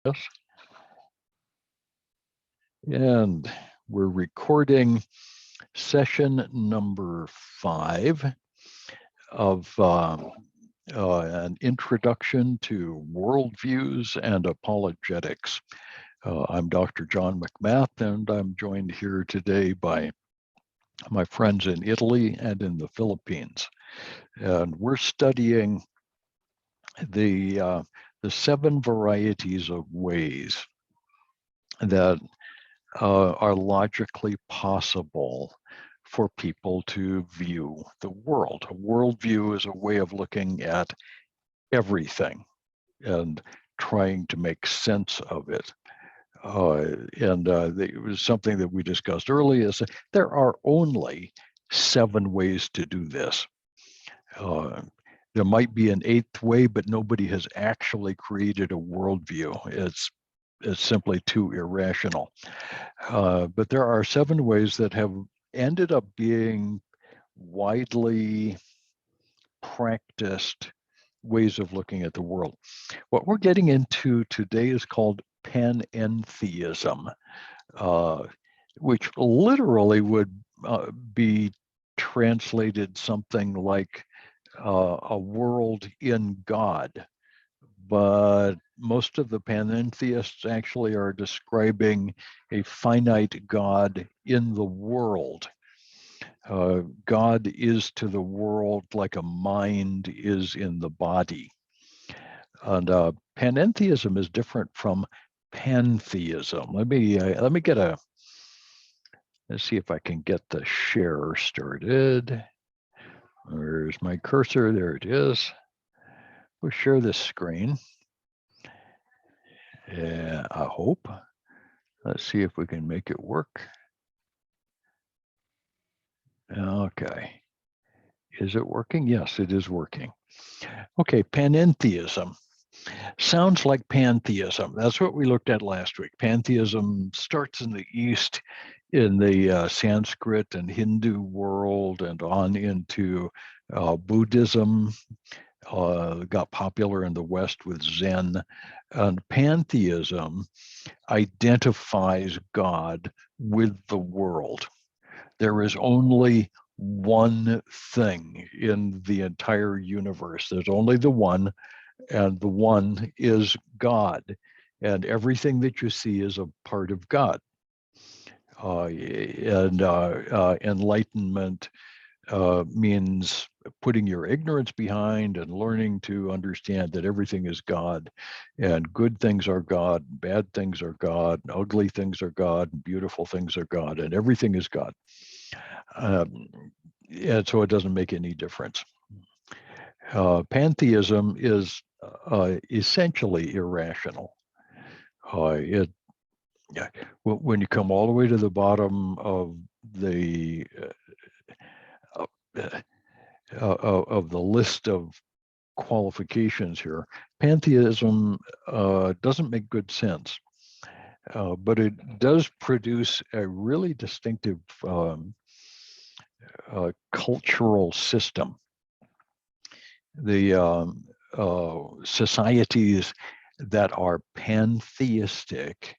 Yes. And we're recording session number 5 of an introduction to worldviews and apologetics. I'm Dr. John McMath, and I'm joined here today by my friends in Italy and in the Philippines. And we're studying the 7 varieties of ways that are logically possible for people to view the world. A worldview is a way of looking at everything and trying to make sense of it. It was something that we discussed earlier. Is there are only 7 ways to do this. There might be an 8th way, but nobody has actually created a worldview. It's simply too irrational. But there are 7 ways that have ended up being widely practiced ways of looking at the world. What we're getting into today is called Panentheism, which literally would be translated something like a world in God. But most of the panentheists actually are describing a finite God in the world. God is to the world like a mind is in the body. And panentheism is different from pantheism. Let me get let's see if I can get the share started. Where's my cursor? There it is. We'll share this screen. Yeah, I hope. Let's see if we can make it work. Okay. Is it working? Yes, it is working. Okay, panentheism. Sounds like pantheism. That's what we looked at last week. Pantheism starts in the East in the Sanskrit and Hindu world and on into Buddhism. Got popular in the West with Zen. And pantheism identifies God with the world. There is only one thing in the entire universe. There's only the one, and the one is God. And everything that you see is a part of God. Enlightenment means putting your ignorance behind and learning to understand that everything is God, and good things are God, bad things are God, ugly things are God, beautiful things are God, and everything is God. And so it doesn't make any difference. Pantheism is essentially irrational. When you come all the way to the bottom of the list of qualifications here, pantheism doesn't make good sense, but it does produce a really distinctive cultural system. The societies that are pantheistic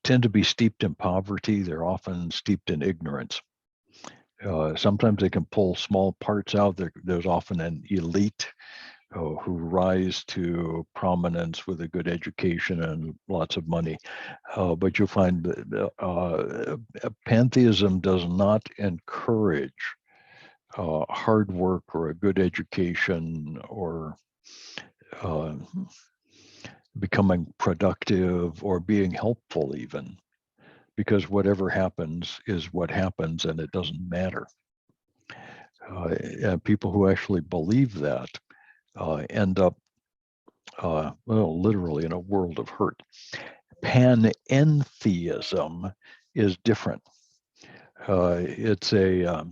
tend to be steeped in poverty. They're often steeped in ignorance. Sometimes they can pull small parts out. There's often an elite who rise to prominence with a good education and lots of money. But you'll find that pantheism does not encourage hard work or a good education or becoming productive or being helpful even, because whatever happens is what happens and it doesn't matter. And people who actually believe that end up, literally in a world of hurt. Panentheism is different. It's a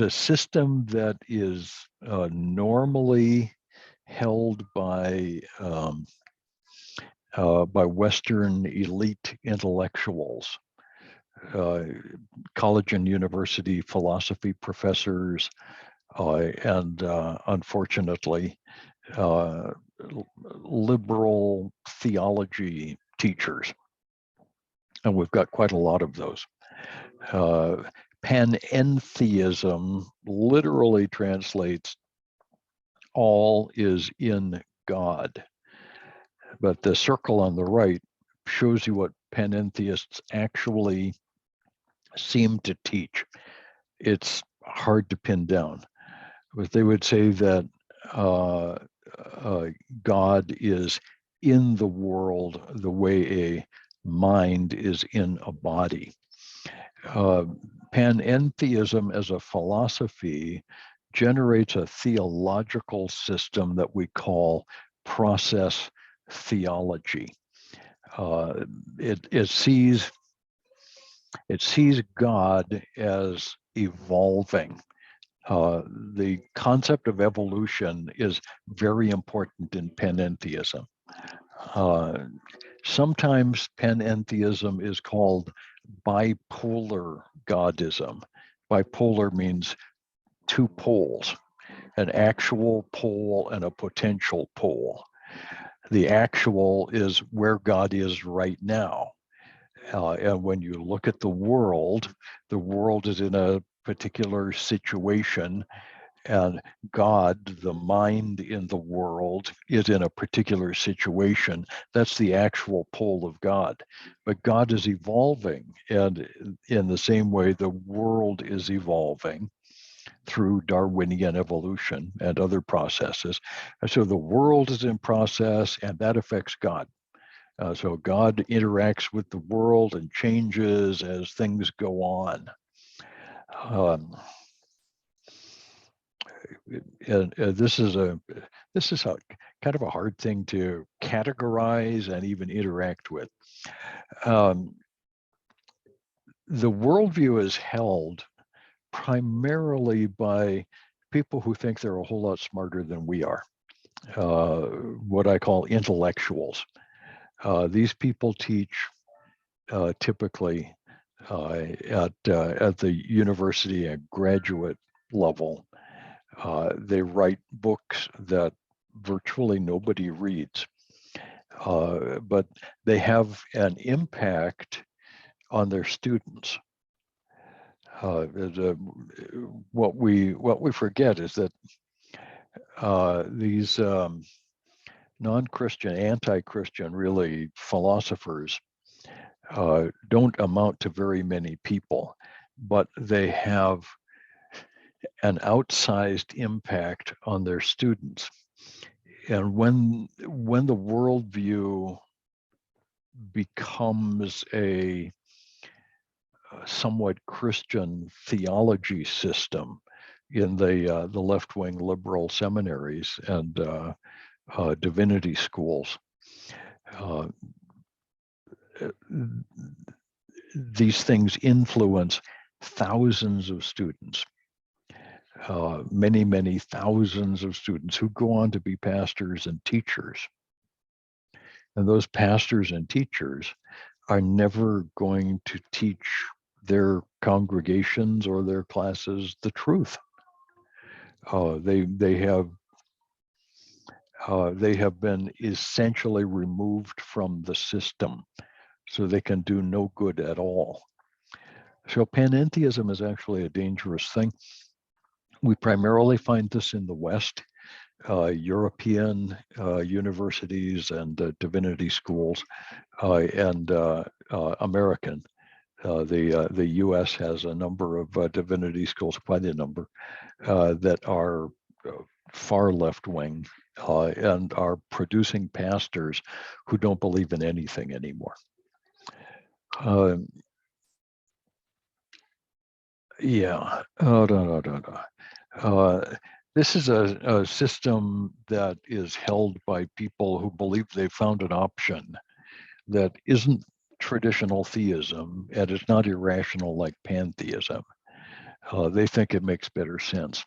system that is normally held by Western elite intellectuals, college and university philosophy professors, and unfortunately, liberal theology teachers. And we've got quite a lot of those. Panentheism literally translates all is in God. But the circle on the right shows you what panentheists actually seem to teach. It's hard to pin down, but they would say that God is in the world the way a mind is in a body. Panentheism as a philosophy generates a theological system that we call process theology. It sees God as evolving. The concept of evolution is very important in panentheism. Sometimes panentheism is called bipolar godism. Bipolar means two poles, an actual pole and a potential pole. The actual is where God is right now. And when you look at the world is in a particular situation, and God, the mind in the world, is in a particular situation. That's the actual pole of God. But God is evolving, and in the same way, the world is evolving through Darwinian evolution and other processes. And so the world is in process, and that affects God. So God interacts with the world and changes as things go on. And this is a kind of a hard thing to categorize and even interact with. The worldview is held primarily by people who think they're a whole lot smarter than we are, what I call intellectuals. These people teach typically at the university and graduate level. They write books that virtually nobody reads, but they have an impact on their students. What we forget is that these non-Christian, anti-Christian, really, philosophers don't amount to very many people, but they have an outsized impact on their students. And when the worldview becomes a somewhat Christian theology system in the left-wing liberal seminaries and divinity schools, these things influence thousands of students. Many thousands of students who go on to be pastors and teachers. And those pastors and teachers are never going to teach their congregations or their classes the truth. They have been essentially removed from the system, so they can do no good at all. So panentheism is actually a dangerous thing. We primarily find this in the West, European universities and divinity schools, and American. The U.S. has a number of divinity schools, quite a number, that are far left-wing and are producing pastors who don't believe in anything anymore. This is a system that is held by people who believe they found an option that isn't traditional theism and it's not irrational like pantheism. They think it makes better sense.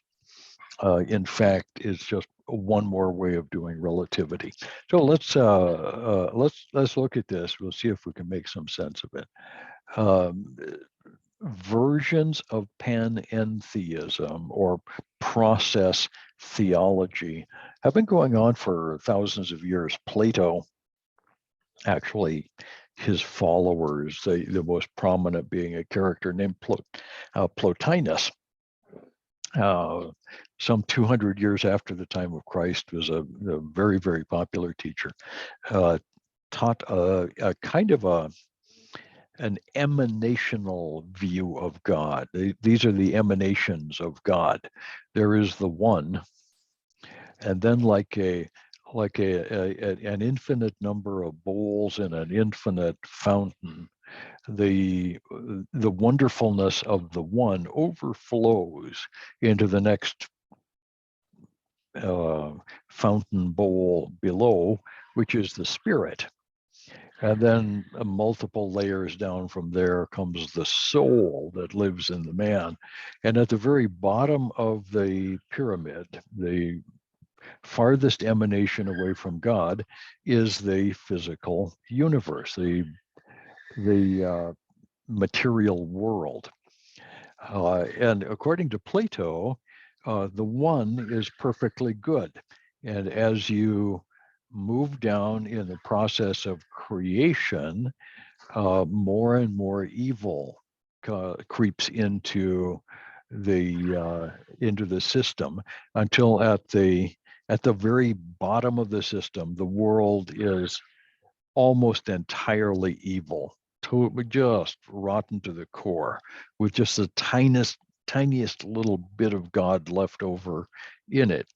In fact, it's just one more way of doing relativity. So let's look at this. We'll see if we can make some sense of it. versions of panentheism or process theology have been going on for thousands of years. Plato, actually, his followers, the most prominent being a character named Plotinus, some 200 years after the time of Christ, was a very, very popular teacher, taught a kind of an emanational view of God. These are the emanations of God. There is the one, and then like an infinite number of bowls in an infinite fountain, the wonderfulness of the one overflows into the next fountain bowl below, which is the spirit. And then multiple layers down from there comes the soul that lives in the man. And at the very bottom of the pyramid, the farthest emanation away from God, is the physical universe, the material world. And according to Plato, the one is perfectly good. And as you move down in the process of creation, more and more evil creeps into the system, until at the very bottom of the system, the world is almost entirely evil, just rotten to the core, with just the tiniest little bit of God left over in it.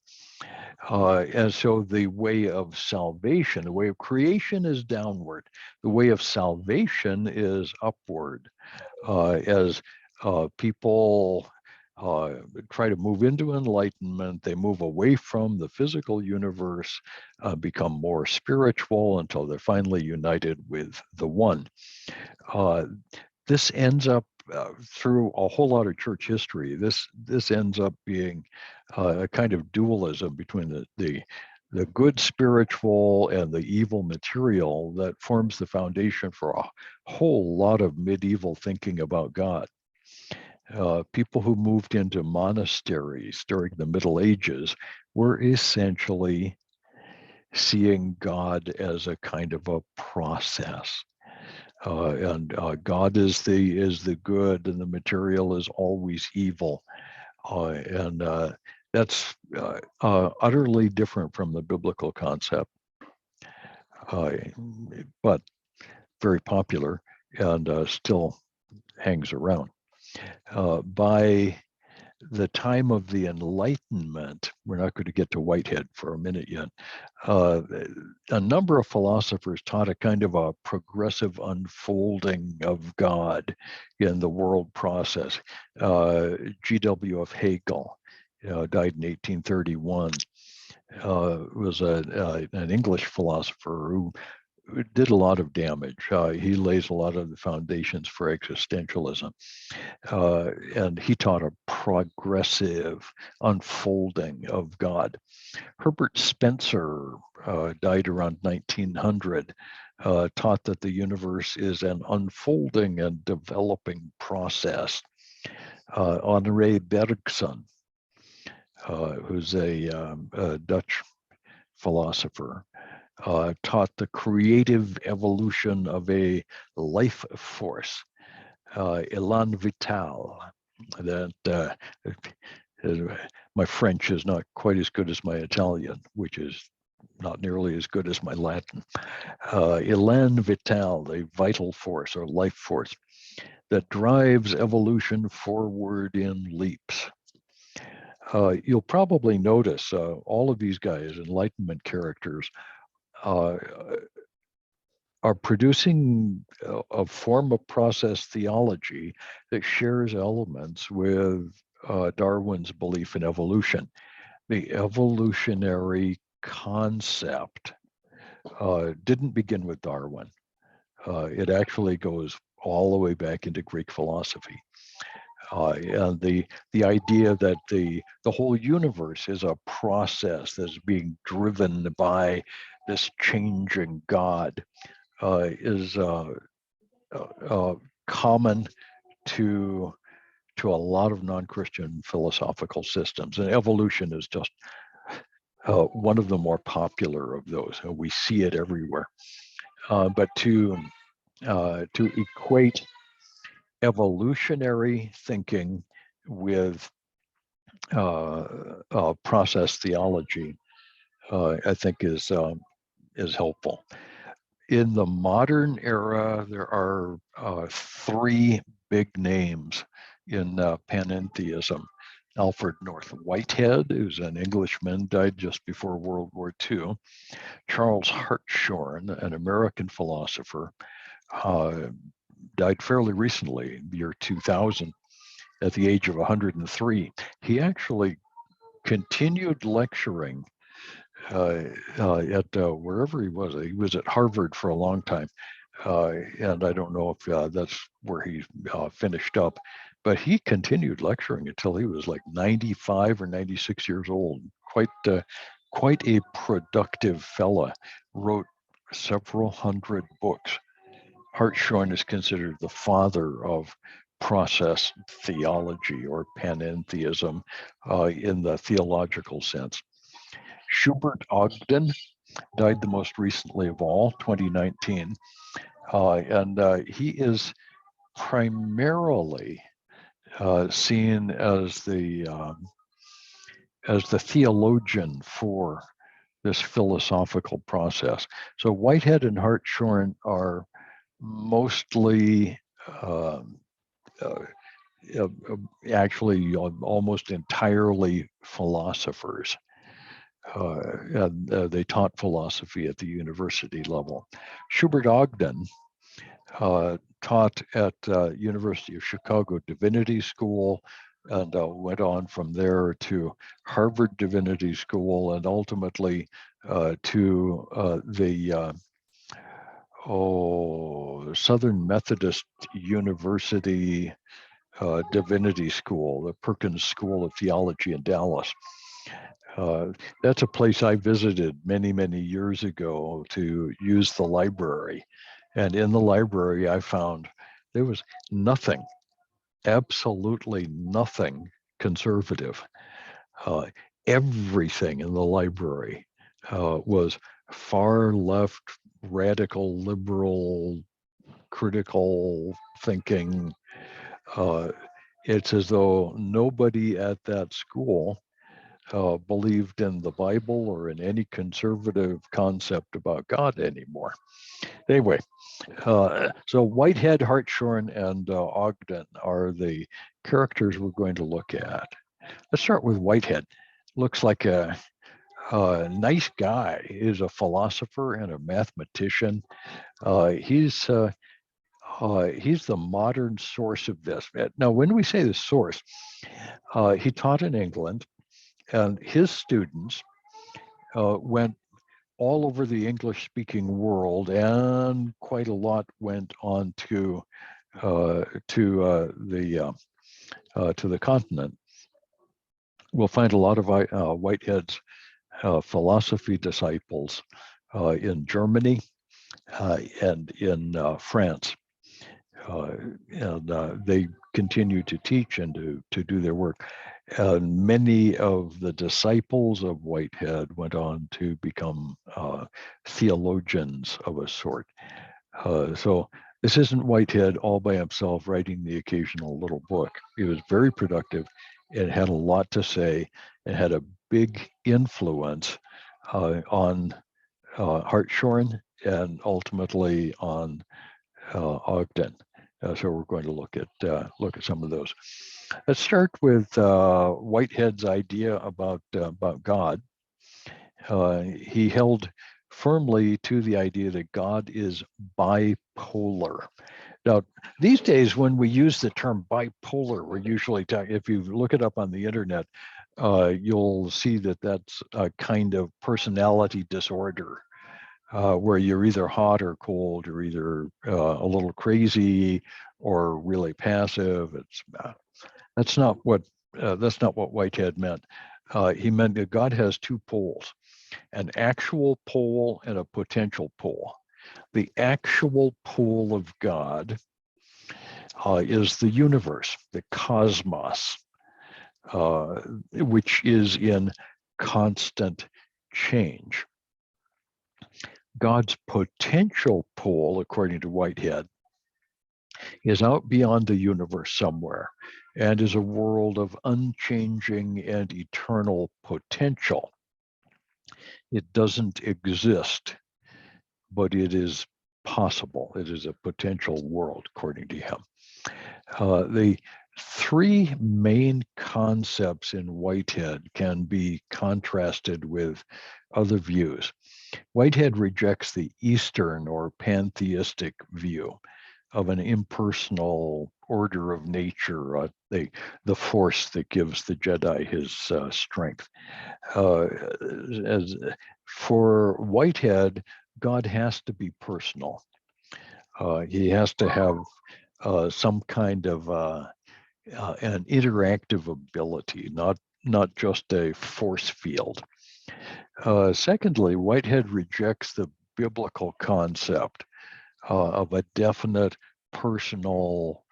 And so the way of salvation, the way of creation is downward. The way of salvation is upward. As people try to move into enlightenment, they move away from the physical universe, become more spiritual until they're finally united with the one. This ends up through a whole lot of church history. This ends up being a kind of dualism between the good spiritual and the evil material that forms the foundation for a whole lot of medieval thinking about God. People who moved into monasteries during the Middle Ages were essentially seeing God as a kind of a process. And God is the good, and the material is always evil, and that's utterly different from the biblical concept, but very popular, and still hangs around. By the time of the Enlightenment, we're not going to get to Whitehead for a minute yet, a number of philosophers taught a kind of a progressive unfolding of God in the world process. G.W.F. Hegel died in 1831, was an English philosopher who did a lot of damage. He lays a lot of the foundations for existentialism. And he taught a progressive unfolding of God. Herbert Spencer died around 1900, taught that the universe is an unfolding and developing process. Henri Bergson, who's a Dutch philosopher, taught the creative evolution of a life force, elan vital. That my French is not quite as good as my Italian, which is not nearly as good as my Latin. Elan vital, a vital force or life force that drives evolution forward in leaps. You'll probably notice all of these guys, Enlightenment characters, are producing a form of process theology that shares elements with Darwin's belief in evolution. The evolutionary concept didn't begin with Darwin. It actually goes all the way back into Greek philosophy. And the idea that the whole universe is a process that's being driven by this changing God is common to a lot of non-Christian philosophical systems, and evolution is just one of the more popular of those. We see it everywhere. But to equate evolutionary thinking with process theology, I think is helpful. In the modern era, there are three big names in panentheism. Alfred North Whitehead, who's an Englishman, died just before World War II. Charles Hartshorne, an American philosopher, died fairly recently, year 2000, at the age of 103. He actually continued lecturing at wherever he was. He was at Harvard for a long time. And I don't know if that's where he finished up, but he continued lecturing until he was like 95 or 96 years old. Quite a productive fella. Wrote several hundred books. Hartshorne is considered the father of process theology or panentheism in the theological sense. Shubert Ogden died the most recently of all, 2019. And he is primarily seen as the theologian for this philosophical process. So Whitehead and Hartshorne are mostly actually almost entirely philosophers. And they taught philosophy at the university level. Shubert Ogden taught at University of Chicago Divinity School and went on from there to Harvard Divinity School and ultimately to the Southern Methodist University Divinity School, the Perkins School of Theology in Dallas. That's a place I visited many, many years ago to use the library. And in the library, I found there was nothing, absolutely nothing conservative. Everything in the library was far left, radical, liberal, critical thinking. It's as though nobody at that school believed in the Bible or in any conservative concept about God anymore. Anyway, so Whitehead, Hartshorne, and Ogden are the characters we're going to look at. Let's start with Whitehead. Looks like a nice guy. He's a philosopher and a mathematician. He's the modern source of this. Now, when we say the source, he taught in England, and his students went all over the English-speaking world, and quite a lot went on to the continent. We'll find a lot of Whitehead's philosophy disciples in Germany and in France. And they continue to teach and to do their work. And many of the disciples of Whitehead went on to become theologians of a sort. So this isn't Whitehead all by himself writing the occasional little book. He was very productive and had a lot to say and had a big influence on Hartshorne and ultimately on Ogden. So we're going to look at some of those. Let's start with Whitehead's idea about God. He held firmly to the idea that God is bipolar. Now, these days, when we use the term bipolar, we're usually talking, if you look it up on the internet, you'll see that that's a kind of personality disorder. Where you're either hot or cold, you're either a little crazy or really passive. That's not what Whitehead meant. He meant that God has two poles, an actual pole and a potential pole. The actual pole of God is the universe, the cosmos, which is in constant change. God's potential pole, according to Whitehead, is out beyond the universe somewhere and is a world of unchanging and eternal potential. It doesn't exist, but it is possible. It is a potential world, according to him. The three main concepts in Whitehead can be contrasted with other views. Whitehead rejects the Eastern or pantheistic view of an impersonal order of nature, the force that gives the Jedi his strength. For Whitehead, God has to be personal. He has to have some kind of an interactive ability, not just a force field. Secondly, Whitehead rejects the biblical concept of a definite personal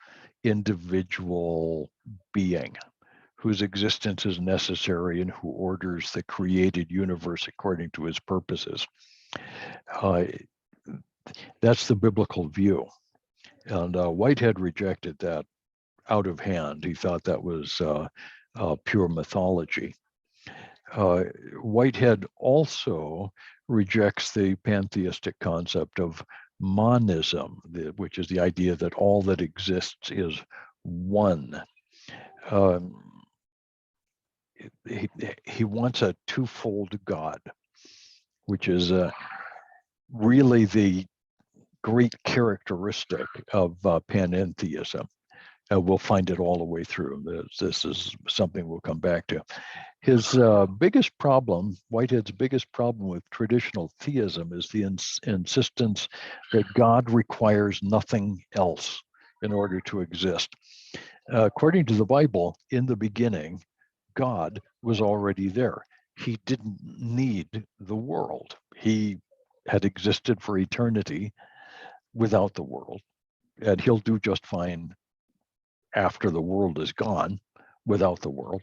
individual being whose existence is necessary and who orders the created universe according to his purposes. That's the biblical view. And Whitehead rejected that out of hand. He thought that was pure mythology. Whitehead also rejects the pantheistic concept of monism, which is the idea that all that exists is one. He wants a twofold God, which is really the great characteristic of panentheism. We'll find it all the way through. This is something we'll come back to. His biggest problem, Whitehead's biggest problem with traditional theism is the insistence that God requires nothing else in order to exist. According to the Bible, in the beginning, God was already there. He didn't need the world. He had existed for eternity without the world, and he'll do just fine after the world is gone without the world.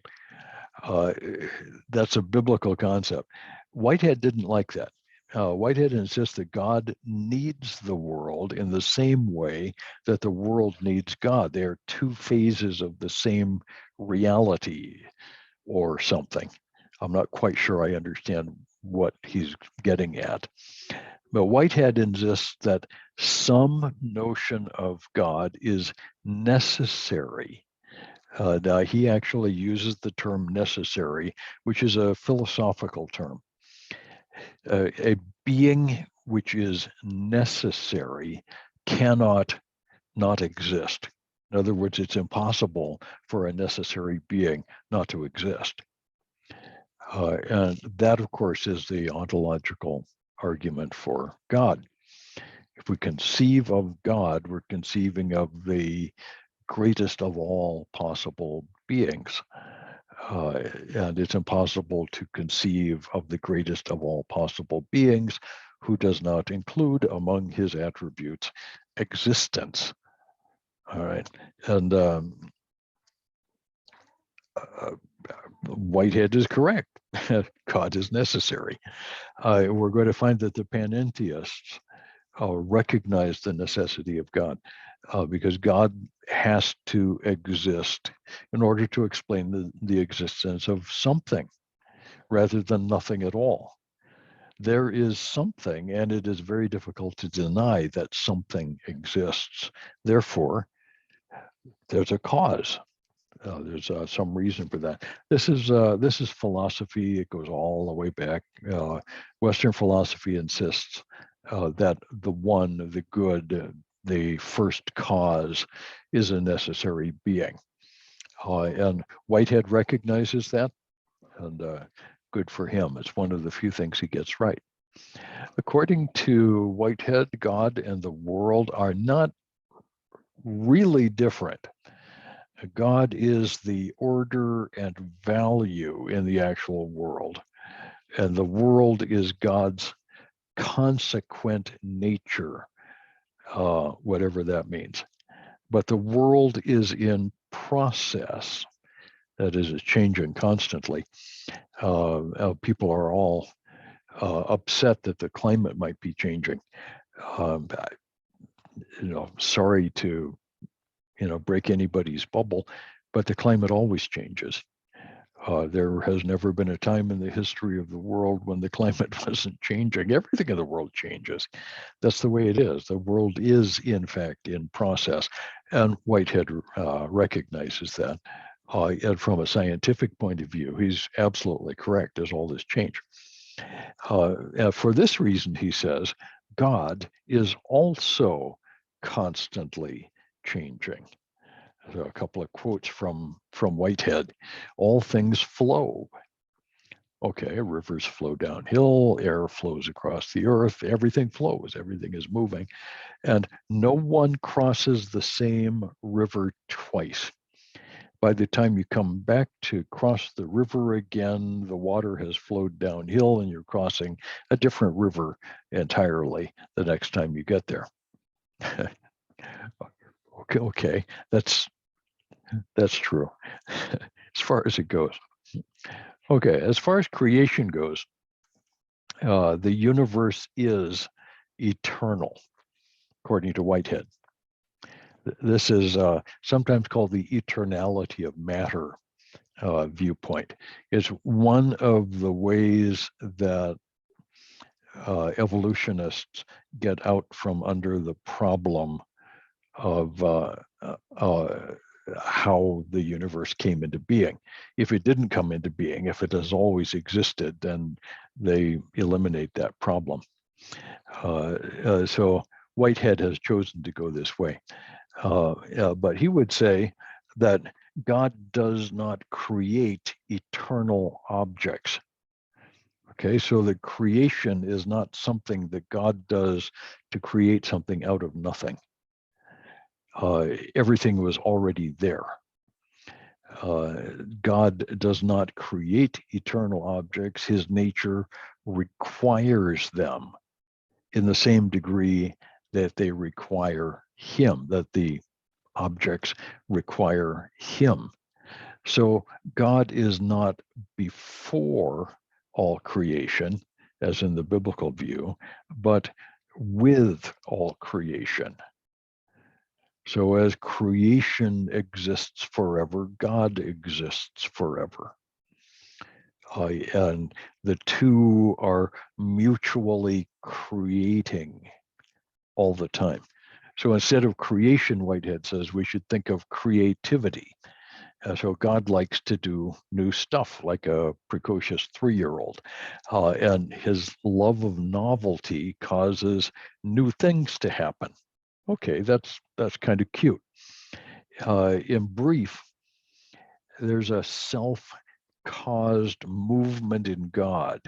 That's a biblical concept. Whitehead didn't like that. Whitehead insists that God needs the world in the same way that the world needs God. They are two phases of the same reality or something. I'm not quite sure I understand what he's getting at. But Whitehead insists that some notion of God is necessary. Now, he actually uses the term necessary, which is a philosophical term. A being which is necessary cannot not exist. In other words, it's impossible for a necessary being not to exist. And that, of course, is the ontological argument for God. If we conceive of God, we're conceiving of the greatest of all possible beings. And it's impossible to conceive of the greatest of all possible beings who does not include among his attributes existence. All right. And Whitehead is correct. God is necessary. We're going to find that the panentheists recognize the necessity of God because God has to exist in order to explain the existence of something rather than nothing at all. There is something, and it is very difficult to deny that something exists. Therefore, there's a cause. There's some reason for that. This is philosophy. It goes all the way back. Western philosophy insists that the one, the good, the first cause is a necessary being. And Whitehead recognizes that, and good for him. It's one of the few things he gets right. According to Whitehead, God and the world are not really different. God is the order and value in the actual world, and the world is God's consequent nature, whatever that means. but the world is in process. That is, it's changing constantly. People are all upset that the climate might be changing. Sorry to, break anybody's bubble, but the climate always changes. There has never been a time in the history of the world when the climate wasn't changing. Everything in the world changes. That's the way it is. The world is, in fact, in process. And Whitehead recognizes that. And from a scientific point of view, he's absolutely correct. There's all this change. For this reason, he says, God is also constantly changing. So a couple of quotes from Whitehead. All things flow. Okay, rivers flow downhill, air flows across the earth, everything flows, everything is moving. And no one crosses the same river twice. By the time you come back to cross the river again, the water has flowed downhill and you're crossing a different river entirely the next time you get there. Okay, that's true as far as it goes. Okay, as far as creation goes, the universe is eternal, according to Whitehead. This is sometimes called the eternality of matter viewpoint. It's one of the ways that evolutionists get out from under the problem of how the universe came into being. If it didn't come into being, if it has always existed, then they eliminate that problem. So Whitehead has chosen to go this way. But he would say that God does not create eternal objects. Okay, so the creation is not something that God does to create something out of nothing. Everything was already there. God does not create eternal objects. His nature requires them in the same degree that they require him, that the objects require him. So God is not before all creation, as in the biblical view, but with all creation. So as creation exists forever, God exists forever. And the two are mutually creating all the time. So instead of creation, Whitehead says, we should think of creativity. So God likes to do new stuff like a precocious 3-year-old. And his love of novelty causes new things to happen. Okay, that's kind of cute. In brief, there's a self-caused movement in God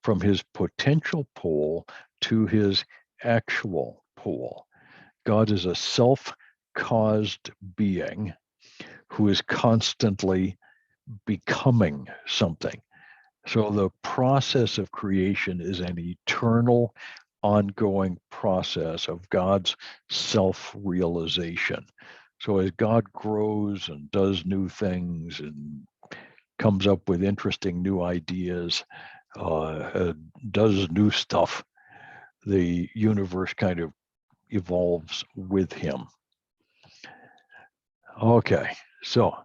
from his potential pole to his actual pole. God is a self-caused being who is constantly becoming something. So the process of creation is an eternal, ongoing process of God's self-realization. So as God grows and does new things and comes up with interesting new ideas, does new stuff, the universe kind of evolves with him. Okay, so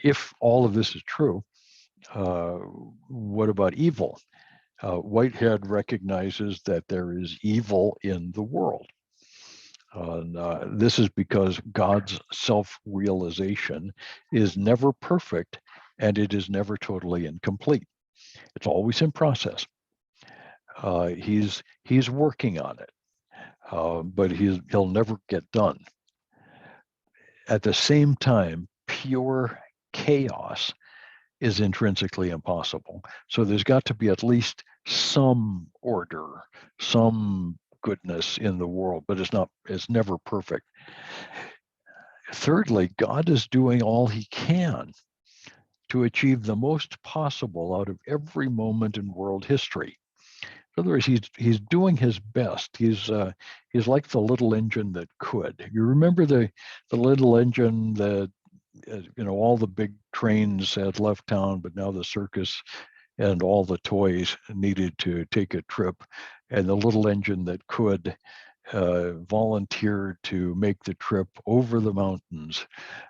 if all of this is true, what about evil? Whitehead recognizes that there is evil in the world. This is because God's self-realization is never perfect and it is never totally incomplete. It's always in process. He's working on it, but he'll never get done. At the same time, pure chaos is intrinsically impossible. So there's got to be at least some order, some goodness in the world, but it's never perfect. Thirdly, God is doing all he can to achieve the most possible out of every moment in world history. In other words, he's doing his best. He's like the little engine that could. You remember the little engine that all the big trains had left town, but now the circus and all the toys needed to take a trip, and the little engine that could volunteered to make the trip over the mountains.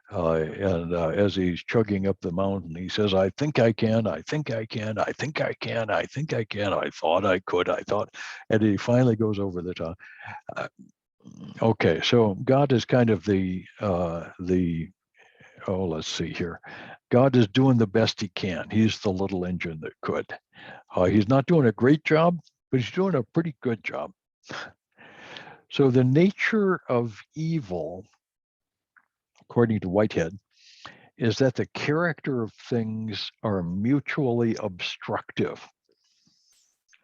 And as he's chugging up the mountain, he says, I think I can, I think I can, I think I can, I think I can, I thought I could, I thought, and he finally goes over the top. Okay, so God is kind of let's see here. God is doing the best he can. He's the little engine that could. He's not doing a great job, but he's doing a pretty good job. So the nature of evil, according to Whitehead, is that the character of things are mutually obstructive.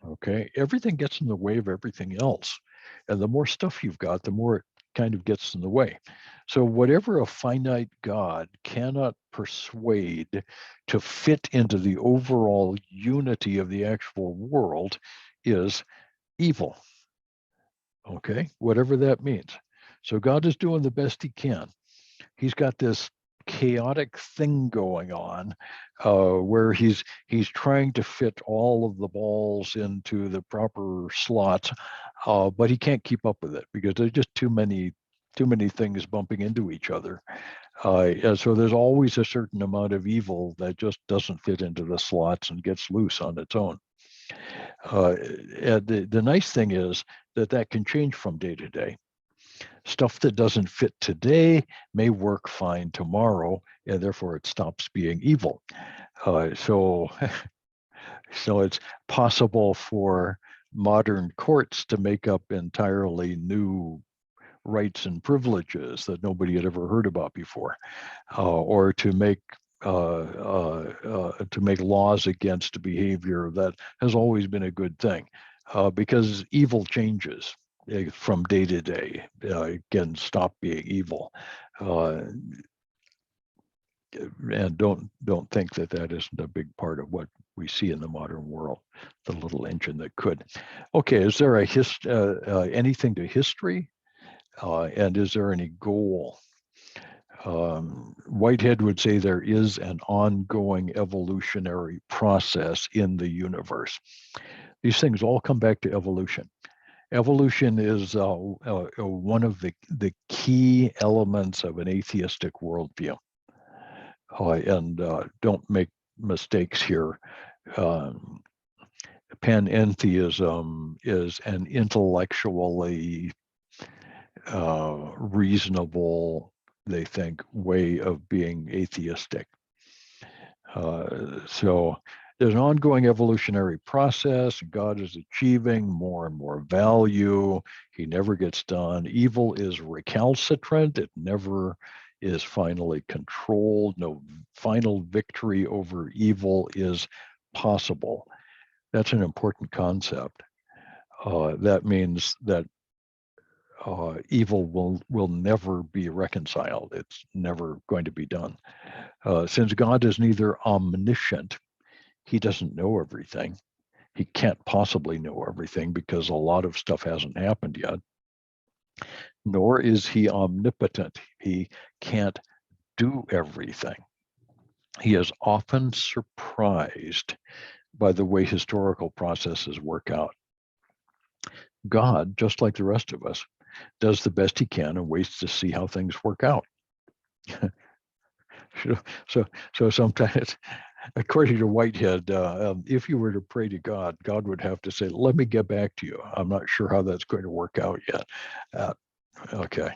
Okay, everything gets in the way of everything else. And the more stuff you've got, the more it kind of gets in the way. So whatever a finite God cannot persuade to fit into the overall unity of the actual world is evil. Okay, whatever that means. So God is doing the best he can. He's got this chaotic thing going on where he's trying to fit all of the balls into the proper slots, but he can't keep up with it because there's just too many things bumping into each other. And so there's always a certain amount of evil that just doesn't fit into the slots and gets loose on its own. And the nice thing is that can change from day to day. Stuff that doesn't fit today may work fine tomorrow, and therefore it stops being evil. So it's possible for modern courts to make up entirely new rights and privileges that nobody had ever heard about before, or to make laws against behavior that has always been a good thing, because evil changes from day to day. It can stop being evil, and don't think that isn't a big part of what we see in the modern world. The little engine that could. Okay, is there anything to history, and is there any goal? Whitehead would say there is an ongoing evolutionary process in the universe. These things all come back to evolution. Evolution is one of the key elements of an atheistic worldview. And don't make mistakes here. Panentheism is an intellectually reasonable, they think, way of being atheistic. So there's an ongoing evolutionary process. God is achieving more and more value. He never gets done. Evil is recalcitrant. It never is finally controlled. No final victory over evil is possible. That's an important concept. That means that evil will never be reconciled. It's never going to be done. Since God is neither omniscient, he doesn't know everything. He can't possibly know everything because a lot of stuff hasn't happened yet. Nor is he omnipotent. He can't do everything. He is often surprised by the way historical processes work out. God, just like the rest of us, does the best he can and waits to see how things work out. So sometimes, according to Whitehead, if you were to pray to God, God would have to say, let me get back to you. I'm not sure how that's going to work out yet. Okay.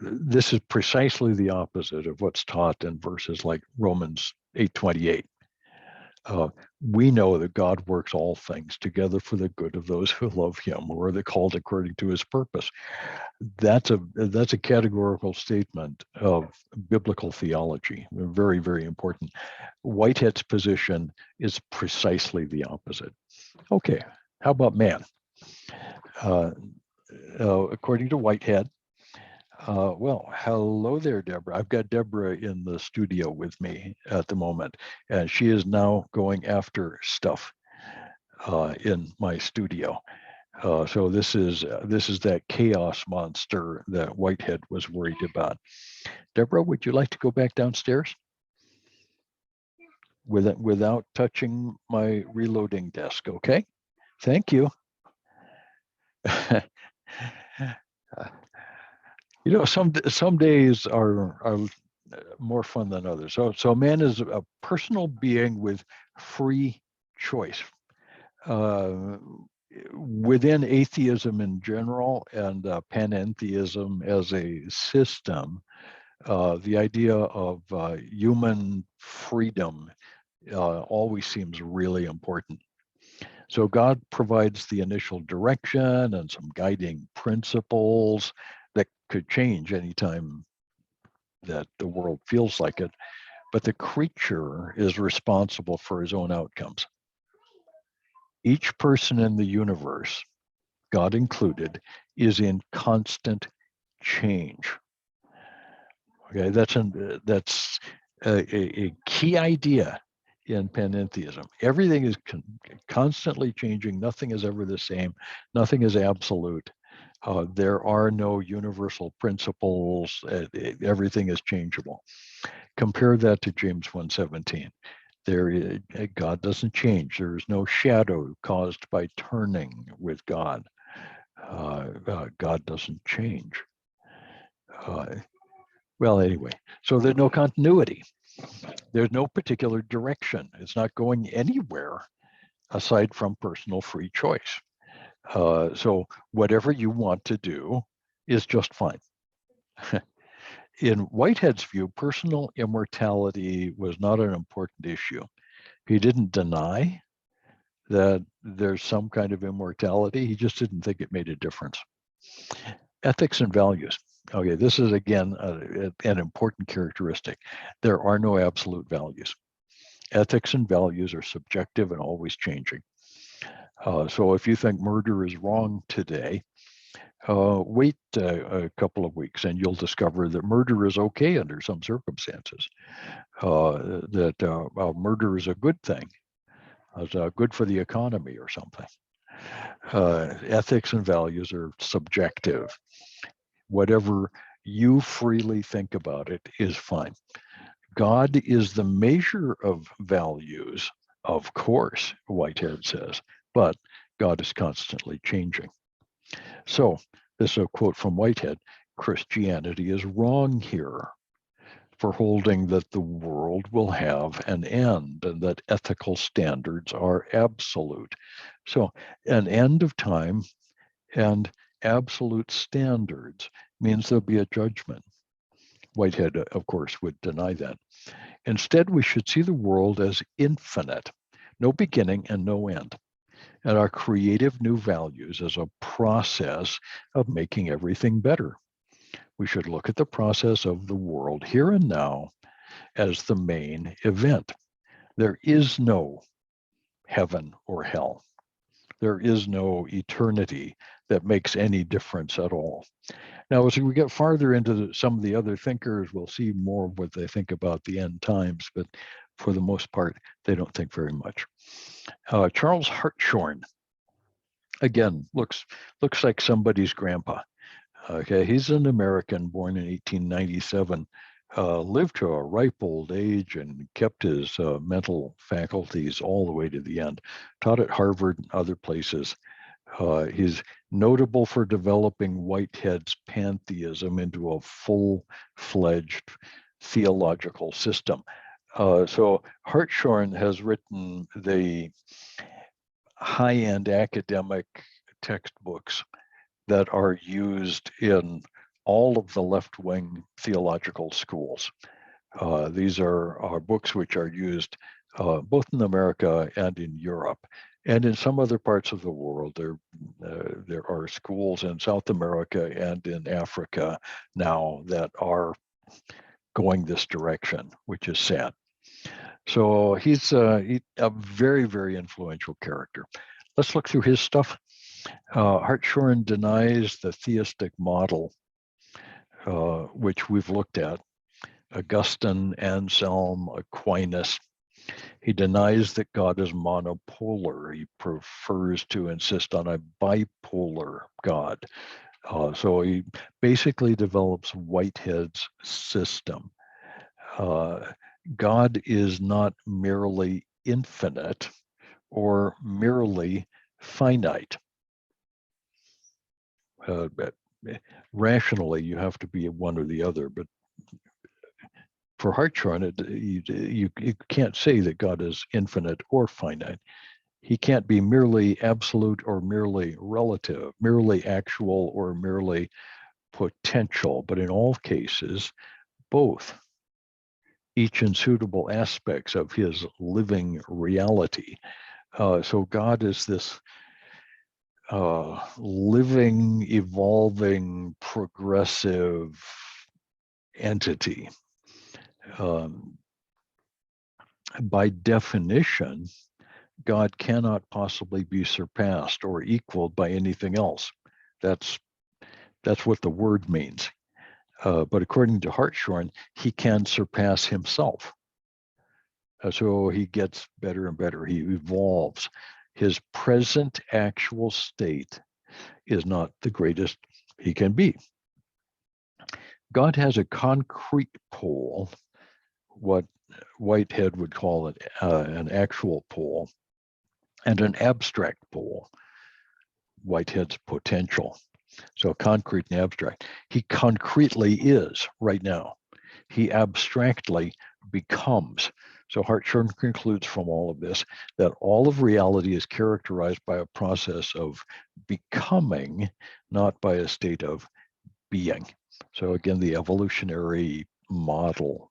This is precisely the opposite of what's taught in verses like Romans 8:28. We know that God works all things together for the good of those who love him, who are called according to his purpose. That's a categorical statement of biblical theology. Very, very important. Whitehead's position is precisely the opposite. Okay, how about man? According to Whitehead, well, hello there, Deborah. I've got Deborah in the studio with me at the moment, and she is now going after stuff. in my studio. So this is that chaos monster that Whitehead was worried about. Deborah, would you like to go back downstairs without touching my reloading desk? Okay, thank you. You know, some days are more fun than others. So man is a personal being with free choice. Within atheism in general and panentheism as a system, the idea of human freedom always seems really important. So God provides the initial direction and some guiding principles that could change anytime that the world feels like it, but the creature is responsible for his own outcomes. Each person in the universe, God included, is in constant change. Okay, that's a key idea in panentheism. Everything is constantly changing. Nothing is ever the same. Nothing is absolute. There are no universal principles. Everything is changeable. Compare that to James 1:17. God doesn't change. There is no shadow caused by turning with God. God doesn't change. Well, anyway, so there's no continuity. There's no particular direction. It's not going anywhere aside from personal free choice. So whatever you want to do is just fine. In Whitehead's view, personal immortality was not an important issue. He didn't deny that there's some kind of immortality. He just didn't think it made a difference. Ethics and values. Okay, this is again an important characteristic. There are no absolute values. Ethics and values are subjective and always changing. So if you think murder is wrong today, wait a couple of weeks and you'll discover that murder is okay under some circumstances, that murder is a good thing, it's good for the economy or something. Ethics and values are subjective. Whatever you freely think about it is fine. God is the measure of values, of course, Whitehead says, but God is constantly changing. So this is a quote from Whitehead: Christianity is wrong here for holding that the world will have an end and that ethical standards are absolute. So an end of time and absolute standards means there'll be a judgment. Whitehead, of course, would deny that. Instead, we should see the world as infinite, no beginning and no end, and our creative new values as a process of making everything better. We should look at the process of the world here and now as the main event. There is no heaven or hell. There is no eternity that makes any difference at all. Now, as we get farther into some of the other thinkers, we'll see more of what they think about the end times, but for the most part, they don't think very much. Charles Hartshorne, again, looks like somebody's grandpa. Okay, he's an American born in 1897, lived to a ripe old age and kept his mental faculties all the way to the end. Taught at Harvard and other places. He's notable for developing Whitehead's pantheism into a full-fledged theological system. So Hartshorne has written the high-end academic textbooks that are used in all of the left-wing theological schools. These are books which are used both in America and in Europe. And in some other parts of the world, there are schools in South America and in Africa now that are going this direction, which is sad. So he's a very, very influential character. Let's look through his stuff. Hartshorne denies the theistic model, which we've looked at. Augustine, Anselm, Aquinas. He denies that God is monopolar. He prefers to insist on a bipolar God. So he basically develops Whitehead's system. God is not merely infinite or merely finite. But rationally, you have to be one or the other. But for Hartshorne, you can't say that God is infinite or finite. He can't be merely absolute or merely relative, merely actual or merely potential, but in all cases, both, each in suitable aspects of his living reality. So God is this living, evolving, progressive entity. By definition, God cannot possibly be surpassed or equaled by anything else. That's what the word means. But according to Hartshorne, he can surpass himself. So he gets better and better. He evolves. His present actual state is not the greatest he can be. God has a concrete pole, what Whitehead would call it an actual pole, and an abstract pole, Whitehead's potential. So concrete and abstract. He concretely is right now. He abstractly becomes. So Hartshorne concludes from all of this that all of reality is characterized by a process of becoming, not by a state of being. So again, the evolutionary model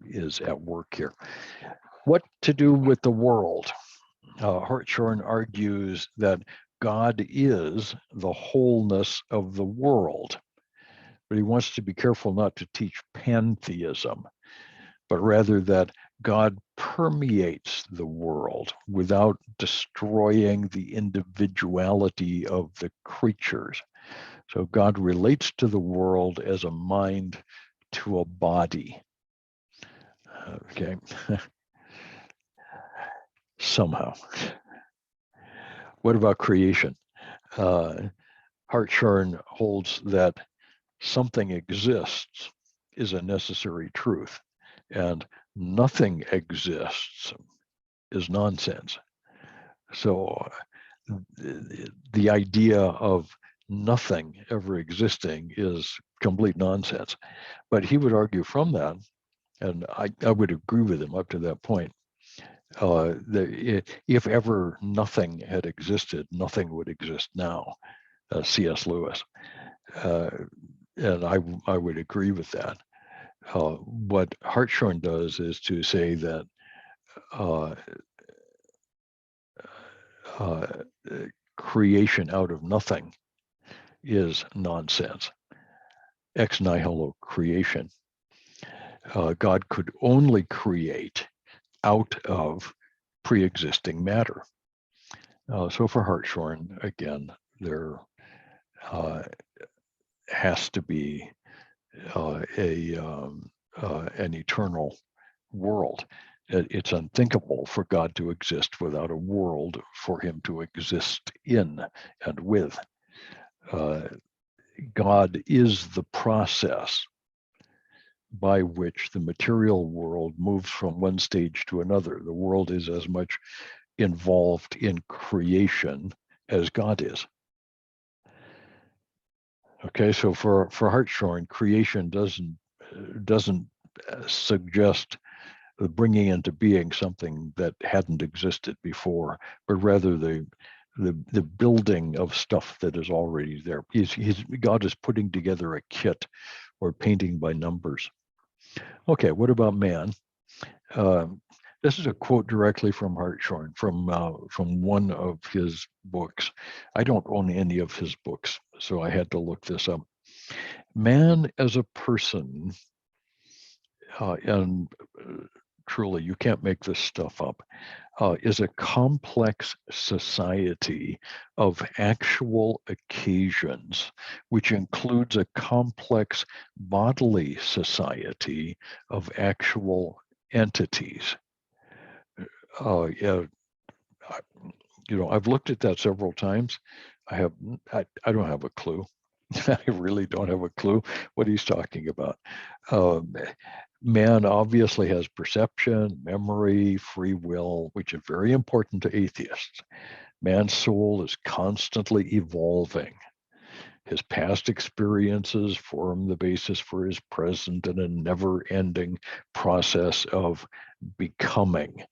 is at work here. What to do with the world? Hartshorne argues that God is the wholeness of the world, but he wants to be careful not to teach pantheism, but rather that God permeates the world without destroying the individuality of the creatures. So God relates to the world as a mind to a body. Okay. Somehow. What about creation? Hartshorne holds that something exists is a necessary truth, and nothing exists is nonsense. So the idea of nothing ever existing is complete nonsense. But he would argue from that, and I would agree with him up to that point, if ever nothing had existed, nothing would exist now. C.S. Lewis. And I would agree with that. What Hartshorne does is to say that creation out of nothing is nonsense. Ex nihilo creation. God could only create out of pre-existing matter. So for Hartshorne, again, there has to be an eternal world. It's unthinkable for God to exist without a world for him to exist in and with. God is the process by which the material world moves from one stage to another. The world is as much involved in creation as God is. Okay, so for Hartshorne, creation doesn't suggest bringing into being something that hadn't existed before, but rather the building of stuff that is already there. God is putting together a kit or painting by numbers. Okay, what about man? This is a quote directly from Hartshorne, from one of his books. I don't own any of his books, so I had to look this up. Man as a person, and truly, you can't make this stuff up, is a complex society of actual occasions, which includes a complex bodily society of actual entities. Yeah, I've looked at that several times. I don't have a clue. I really don't have a clue what he's talking about. Man obviously has perception, memory, free will, which is very important to atheists. Man's soul is constantly evolving. His past experiences form the basis for his present in a never-ending process of becoming.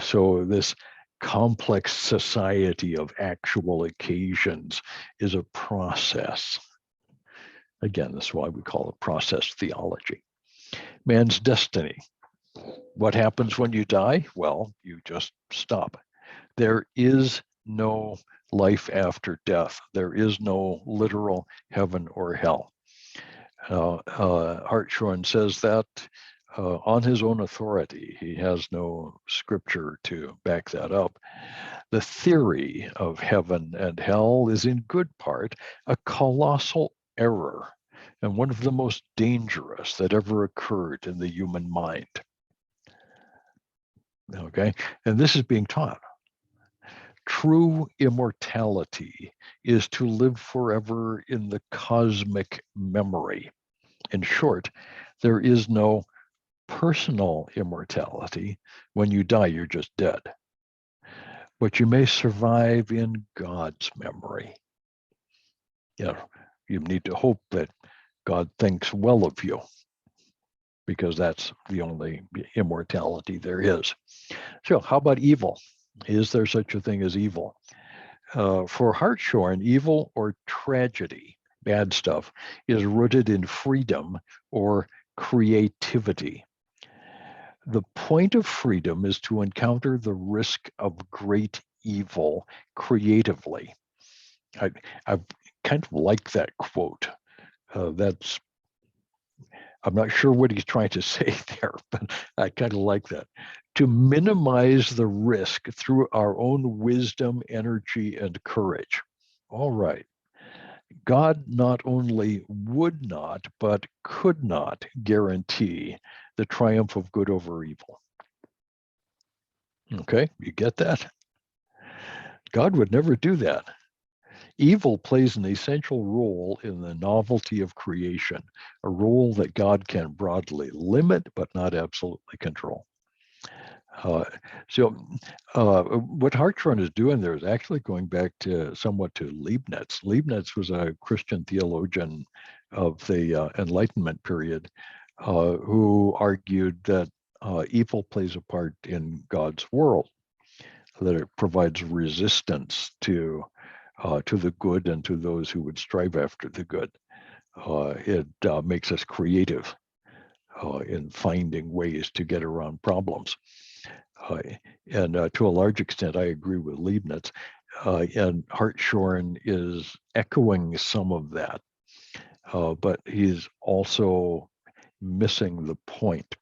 So this complex society of actual occasions is a process. Again, that's why we call it process theology. Man's destiny. What happens when you die? Well, you just stop. There is no life after death. There is no literal heaven or hell. Hartshorne says that on his own authority. He has no scripture to back that up. The theory of heaven and hell is in good part a colossal error and one of the most dangerous that ever occurred in the human mind. Okay, and this is being taught. True immortality is to live forever in the cosmic memory. In short, there is no personal immortality. When you die, you're just dead. But you may survive in God's memory. You need to hope that God thinks well of you, because that's the only immortality there is. So how about evil? Is there such a thing as evil? For Hartshorne, evil or tragedy, bad stuff, is rooted in freedom or creativity. The point of freedom is to encounter the risk of great evil creatively. I kind of like that quote. I'm not sure what he's trying to say there, but I kind of like that. To minimize the risk through our own wisdom, energy, and courage. All right. God not only would not, but could not guarantee the triumph of good over evil. Okay, you get that? God would never do that. Evil plays an essential role in the novelty of creation, a role that God can broadly limit, but not absolutely control. What Hartshorne is doing there is actually going back to somewhat to Leibniz. Leibniz was a Christian theologian of the Enlightenment period who argued that evil plays a part in God's world, that it provides resistance to the good and to those who would strive after the good. It makes us creative in finding ways to get around problems. And to a large extent, I agree with Leibniz. And Hartshorne is echoing some of that, but he's also missing the point.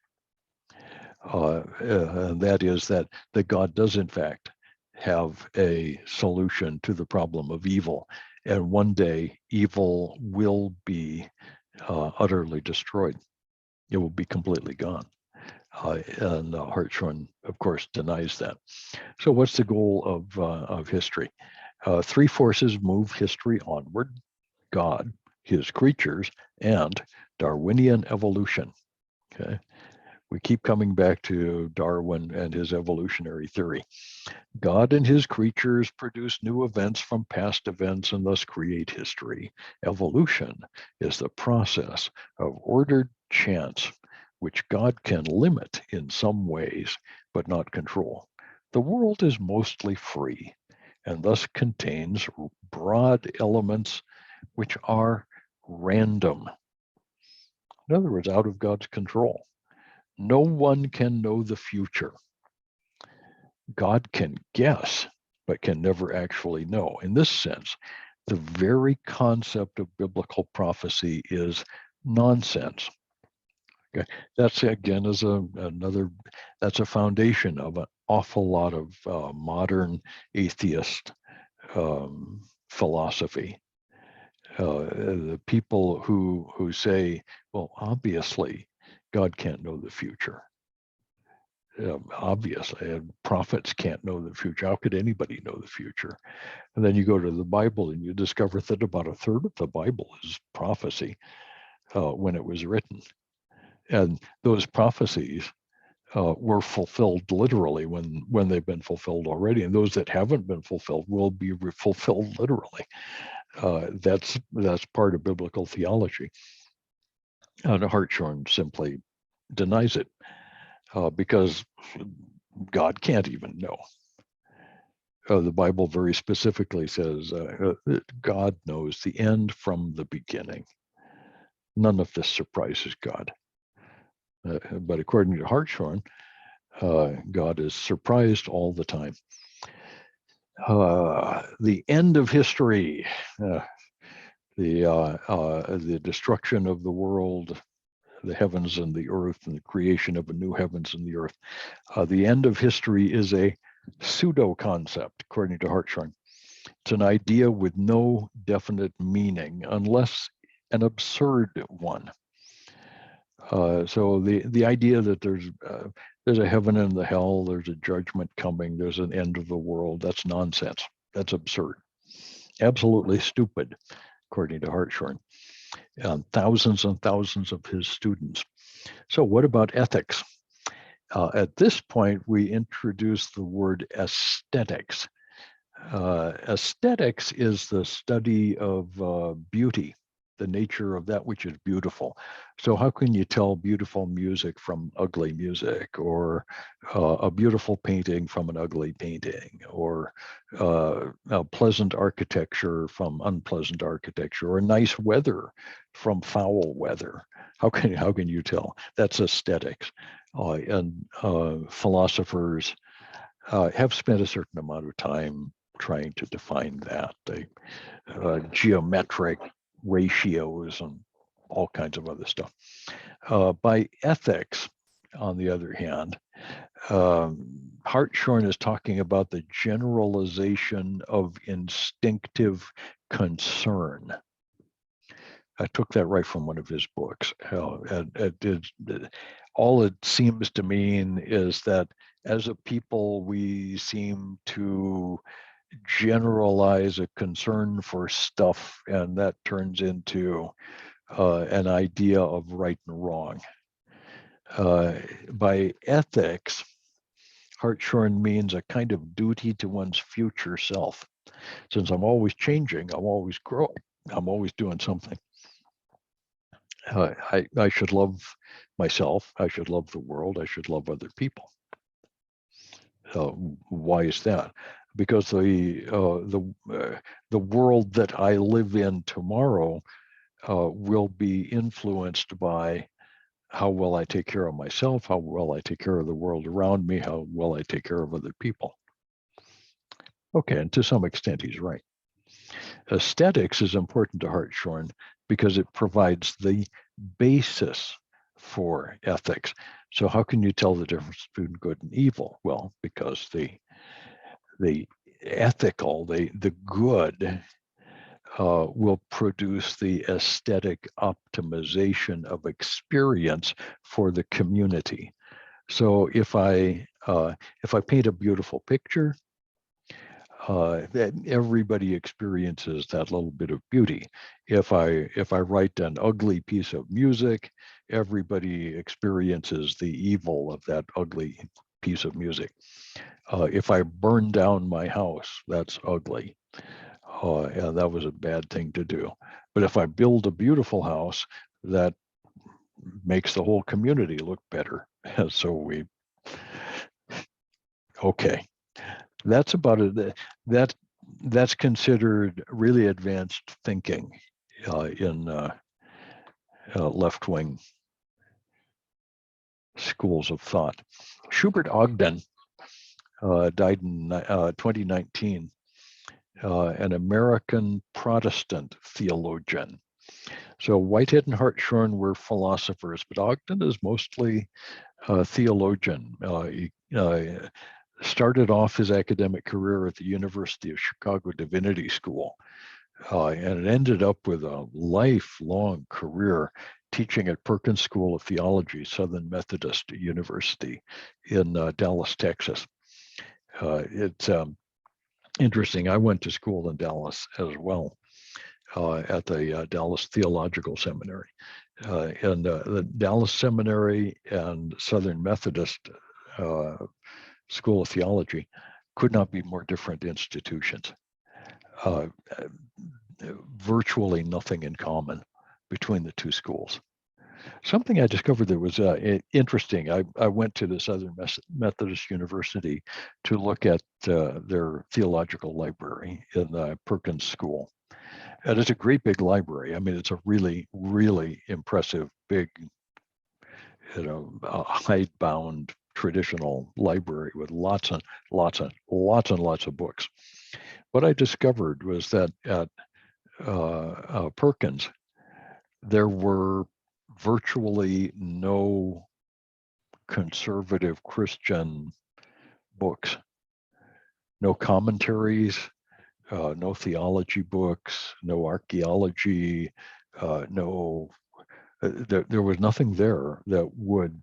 And that is that God does, in fact, have a solution to the problem of evil. And one day, evil will be utterly destroyed. It will be completely gone. And Hartshorne, of course, denies that. So what's the goal of history? Three forces move history onward: God, his creatures, and Darwinian evolution. Okay. We keep coming back to Darwin and his evolutionary theory. God and his creatures produce new events from past events and thus create history. Evolution is the process of ordered chance, which God can limit in some ways, but not control. The world is mostly free and thus contains broad elements which are random. In other words, out of God's control. No one can know the future. God can guess, but can never actually know. In this sense, the very concept of biblical prophecy is nonsense. Okay. That's again that's a foundation of an awful lot of modern atheist philosophy. The people who say, well, obviously, God can't know the future. obviously. Prophets can't know the future. How could anybody know the future? And then you go to the Bible and you discover that about a third of the Bible is prophecy when it was written. And those prophecies were fulfilled literally when they've been fulfilled already. And those that haven't been fulfilled will be fulfilled literally. That's part of biblical theology. And Hartshorne simply denies it because God can't even know. The Bible very specifically says that God knows the end from the beginning. None of this surprises God. But according to Hartshorne, God is surprised all the time. The end of history, the destruction of the world, the heavens and the earth, and the creation of a new heavens and the earth. The end of history is a pseudo concept, according to Hartshorne. It's an idea with no definite meaning, unless an absurd one. So the idea that there's a heaven and the hell, there's a judgment coming, there's an end of the world, that's nonsense. That's absurd. Absolutely stupid, according to Hartshorne. Thousands and thousands of his students. So what about ethics? At this point, we introduce the word aesthetics. Aesthetics is the study of beauty, the nature of that which is beautiful. So how can you tell beautiful music from ugly music, or a beautiful painting from an ugly painting, or a pleasant architecture from unpleasant architecture, or nice weather from foul weather? How can you tell? That's aesthetics. And philosophers have spent a certain amount of time trying to define that. Geometric ratios and all kinds of other stuff. By ethics, on the other hand, Hartshorne is talking about the generalization of instinctive concern. I took that right from one of his books. All it seems to mean is that as a people, we seem to generalize a concern for stuff, and that turns into an idea of right and wrong. By ethics, Hartshorne means a kind of duty to one's future self. Since I'm always changing, I'm always growing, I'm always doing something. I should love myself, I should love the world, I should love other people. Why is that? Because the world that I live in tomorrow will be influenced by how well I take care of myself, how well I take care of the world around me, how well I take care of other people. Okay, and to some extent, he's right. Aesthetics is important to Hartshorne because it provides the basis for ethics. So how can you tell the difference between good and evil? Well, because the ethical, the good, will produce the aesthetic optimization of experience for the community. So if I paint a beautiful picture, that everybody experiences that little bit of beauty. If I write an ugly piece of music, everybody experiences the evil of that ugly piece of music. If I burn down my house, that's ugly. Yeah, that was a bad thing to do. But if I build a beautiful house, that makes the whole community look better. So okay. That's about it. That's considered really advanced thinking in left-wing schools of thought. Shubert Ogden died in 2019, an American Protestant theologian. So Whitehead and Hartshorne were philosophers, but Ogden is mostly a theologian. He started off his academic career at the University of Chicago Divinity School, And it ended up with a lifelong career teaching at Perkins School of Theology, Southern Methodist University in Dallas, Texas. It's interesting. I went to school in Dallas as well, at the Dallas Theological Seminary. And the Dallas Seminary and Southern Methodist School of Theology could not be more different institutions. Virtually nothing in common between the two schools. Something I discovered that was interesting. I went to the Southern Methodist University to look at their theological library in the Perkins School. And it's a great big library. I mean, it's a really, really impressive, big, hidebound traditional library with lots and lots of books. What I discovered was that at Perkins, there were virtually no conservative Christian books, no commentaries, no theology books, no archaeology, there was nothing there that would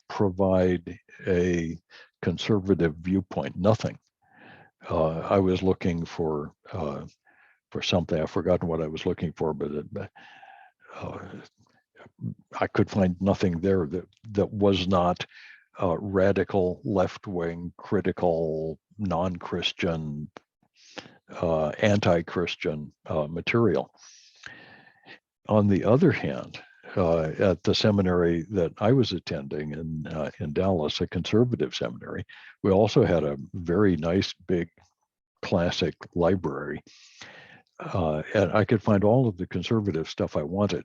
provide a conservative viewpoint, nothing. I was looking for something. I've forgotten what I was looking for, but I could find nothing there that was not radical, left-wing, critical, non-Christian, anti-Christian material. On the other hand, at the seminary that I was attending in Dallas, a conservative seminary, we also had a very nice, big, classic library. And I could find all of the conservative stuff I wanted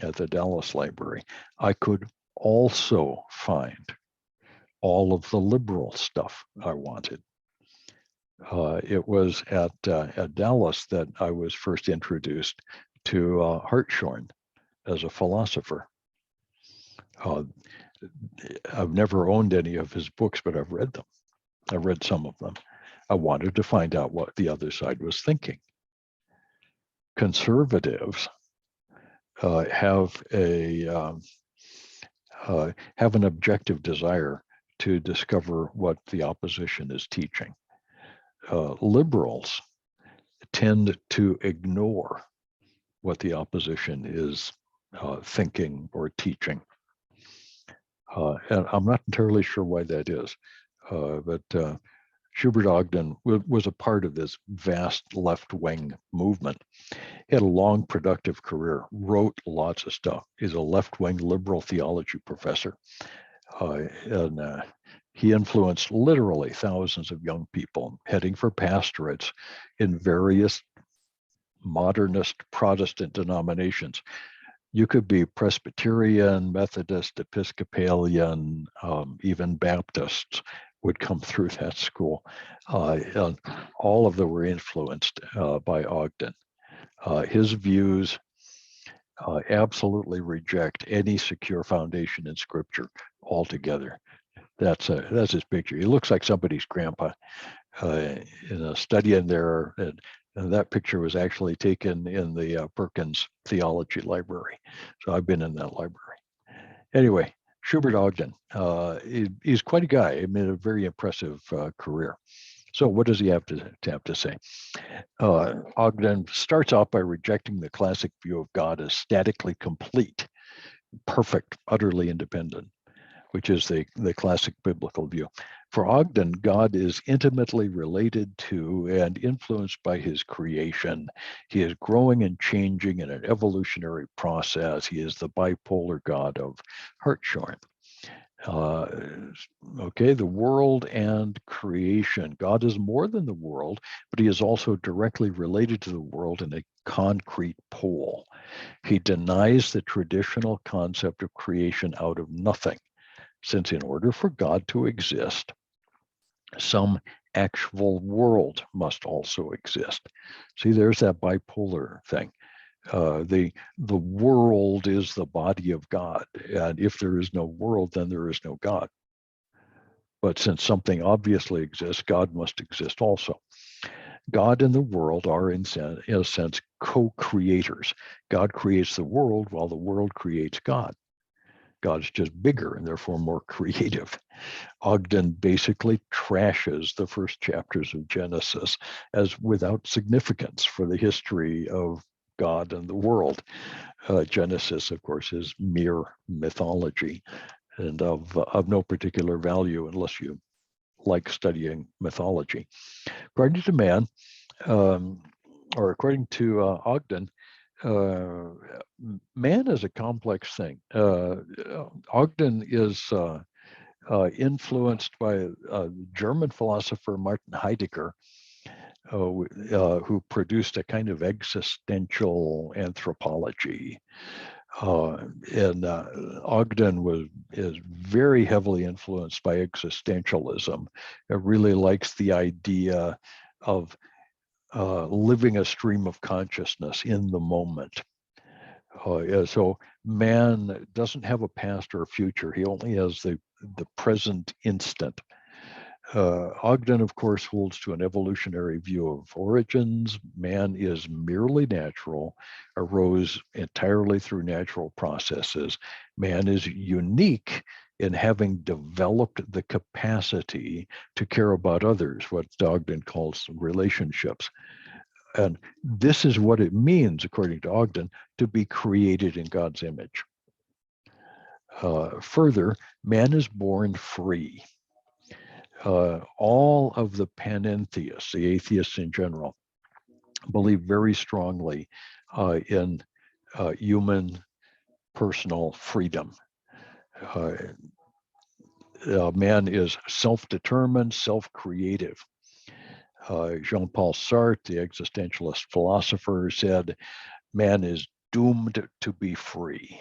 at the Dallas library. I could also find all of the liberal stuff I wanted. It was at Dallas that I was first introduced to Hartshorne as a philosopher. I've never owned any of his books, but I've read them. I read some of them. I wanted to find out what the other side was thinking. Conservatives have an objective desire to discover what the opposition is teaching. Liberals tend to ignore what the opposition is thinking or teaching. And I'm not entirely sure why that is, but Shubert Ogden was a part of this vast left-wing movement. He had a long, productive career, wrote lots of stuff. He's a left-wing liberal theology professor. And he influenced literally thousands of young people heading for pastorates in various modernist Protestant denominations. You could be Presbyterian, Methodist, Episcopalian, even Baptists would come through that school. And all of them were influenced by Ogden. His views absolutely reject any secure foundation in Scripture altogether. That's his picture. He looks like somebody's grandpa in a study in there. And that picture was actually taken in the Perkins Theology Library. So I've been in that library. Anyway, Shubert Ogden, he's quite a guy. I mean, a very impressive career. So what does he have to say? Ogden starts out by rejecting the classic view of God as statically complete, perfect, utterly independent, which is the classic biblical view. For Ogden, God is intimately related to and influenced by his creation. He is growing and changing in an evolutionary process. He is the bipolar God of Hartshorne. The world and creation. God is more than the world, but he is also directly related to the world in a concrete pole. He denies the traditional concept of creation out of nothing, since in order for God to exist, some actual world must also exist. See, there's that bipolar thing. The world is the body of God, and if there is no world, then there is no God. But since something obviously exists, God must exist also. God and the world are, in a sense, co-creators. God creates the world while the world creates God. God's just bigger and therefore more creative. Ogden basically trashes the first chapters of Genesis as without significance for the history of God and the world. Genesis, of course, is mere mythology and of no particular value unless you like studying mythology. According to man, or according to Ogden, man is a complex thing. Ogden is influenced by German philosopher Martin Heidegger, who produced a kind of existential anthropology. And Ogden is very heavily influenced by existentialism. It really likes the idea of living a stream of consciousness in the moment. So man doesn't have a past or a future. He only has the present instant. Ogden, of course, holds to an evolutionary view of origins. Man is merely natural, arose entirely through natural processes. Man is unique in having developed the capacity to care about others, what Ogden calls relationships. And this is what it means, according to Ogden, to be created in God's image. Further, man is born free. All of the panentheists, the atheists in general, believe very strongly in human personal freedom. Man is self-determined, self-creative. Jean-Paul Sartre, the existentialist philosopher, said, man is doomed to be free.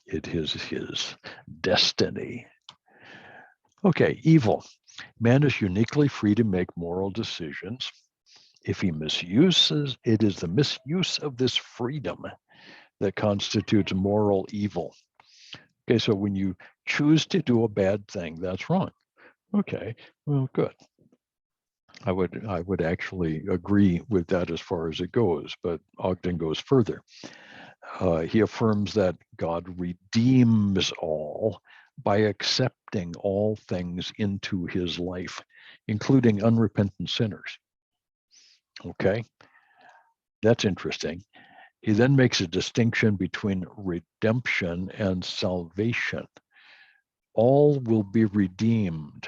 It is his destiny. Okay, evil. Man is uniquely free to make moral decisions. If he misuses, it is the misuse of this freedom that constitutes moral evil. Okay, so when you choose to do a bad thing, that's wrong. Okay, well, good. I would actually agree with that as far as it goes, but Ogden goes further. He affirms that God redeems all by accepting all things into his life, including unrepentant sinners. Okay, that's interesting. He then makes a distinction between redemption and salvation. All will be redeemed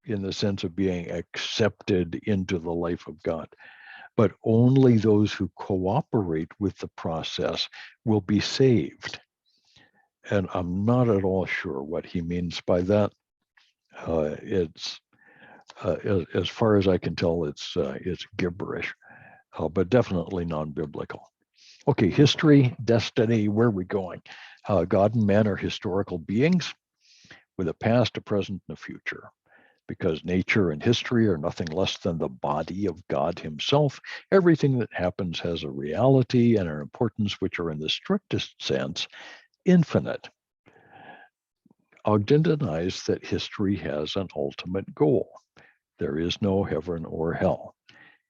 in the sense of being accepted into the life of God, but only those who cooperate with the process will be saved. And I'm not at all sure what he means by that. It's as far as I can tell, it's gibberish, but definitely non-biblical. Okay, history, destiny, where are we going? God and man are historical beings with a past, a present, and a future. Because nature and history are nothing less than the body of God himself, everything that happens has a reality and an importance which are in the strictest sense infinite. Ogden denies that history has an ultimate goal. There is no heaven or hell.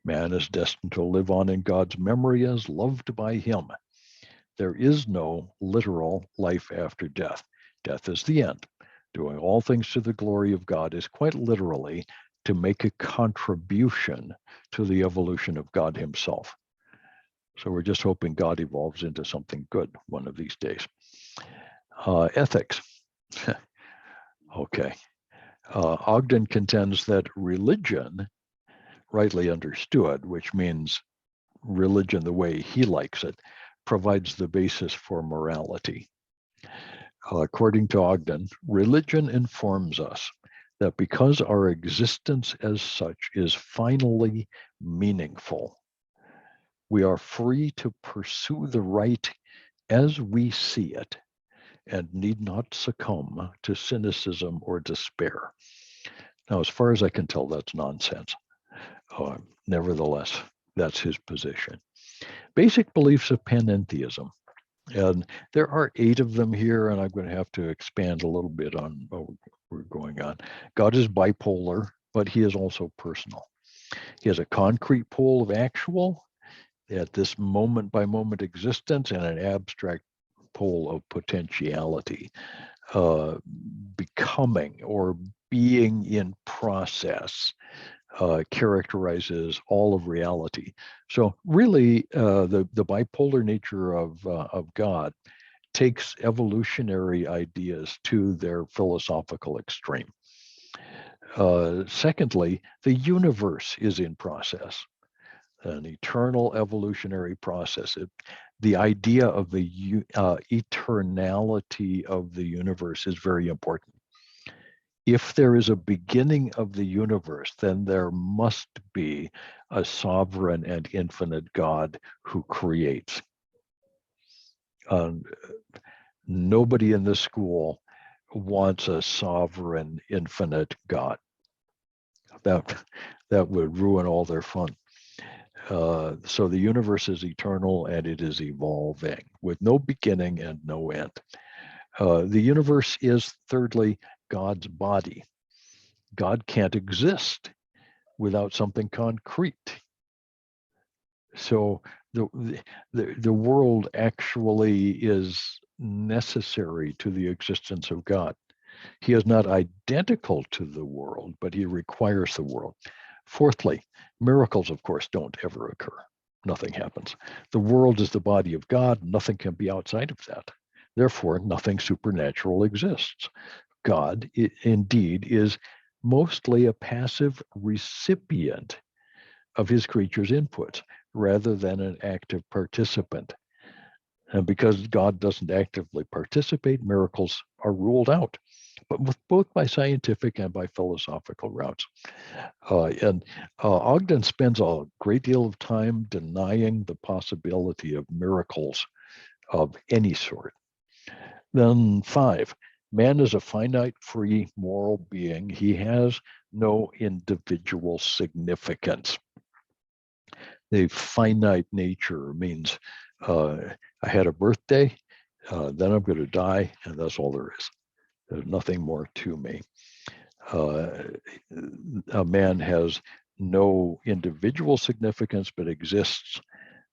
Man is destined to live on in God's memory as loved by him. There is no literal life after death. Death is the end. Doing all things to the glory of God is quite literally to make a contribution to the evolution of God himself. So we're just hoping God evolves into something good one of these days. Ethics. Okay. Ogden contends that religion, rightly understood, which means religion the way he likes it, provides the basis for morality. According to Ogden, religion informs us that because our existence as such is finally meaningful, we are free to pursue the right as we see it and need not succumb to cynicism or despair. Now, as far as I can tell, that's nonsense. Nevertheless, that's his position. Basic beliefs of panentheism. And there are 8 of them here, and I'm going to have to expand a little bit on what we're going on. God is bipolar, but he is also personal. He has a concrete pole of actual at this moment-by-moment existence and an abstract pole of potentiality, becoming or being in process. Characterizes all of reality. So really, the bipolar nature of God takes evolutionary ideas to their philosophical extreme. Secondly, the universe is in process, an eternal evolutionary process. The idea of the eternality of the universe is very important. If there is a beginning of the universe, then there must be a sovereign and infinite God who creates. Nobody in this school wants a sovereign, infinite God. That would ruin all their fun. So the universe is eternal and it is evolving with no beginning and no end. The universe is, thirdly, God's body. God can't exist without something concrete. So the world actually is necessary to the existence of God. He is not identical to the world, but he requires the world. Fourthly, miracles, of course, don't ever occur. Nothing happens. The world is the body of God. Nothing can be outside of that. Therefore, nothing supernatural exists. God, indeed, is mostly a passive recipient of his creatures' inputs rather than an active participant. And because God doesn't actively participate, miracles are ruled out, but both by scientific and by philosophical routes. Ogden spends a great deal of time denying the possibility of miracles of any sort. Then 5, man is a finite, free, moral being. He has no individual significance. The finite nature means I had a birthday, then I'm going to die, and that's all there is. There's nothing more to me. A man has no individual significance, but exists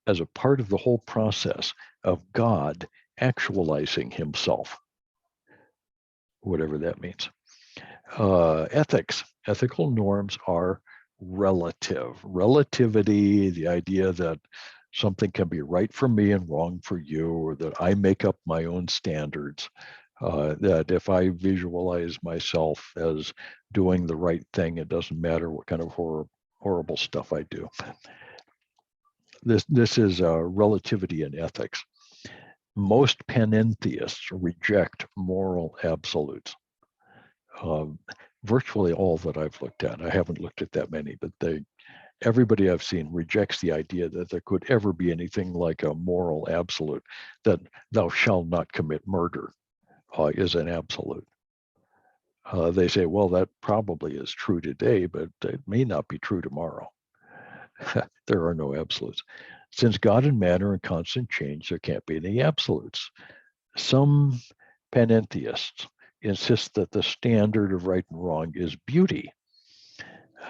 as a part of the whole process of God actualizing himself, whatever that means. Ethical norms are relative. Relativity, the idea that something can be right for me and wrong for you, or that I make up my own standards, that if I visualize myself as doing the right thing, it doesn't matter what kind of horrible stuff I do. This is relativity in ethics. Most panentheists reject moral absolutes. Virtually all that I've looked at, I haven't looked at that many, but everybody I've seen rejects the idea that there could ever be anything like a moral absolute, that thou shalt not commit murder is an absolute. They say, well, that probably is true today, but it may not be true tomorrow. There are no absolutes. Since God and man are in constant change, there can't be any absolutes. Some panentheists insist that the standard of right and wrong is beauty.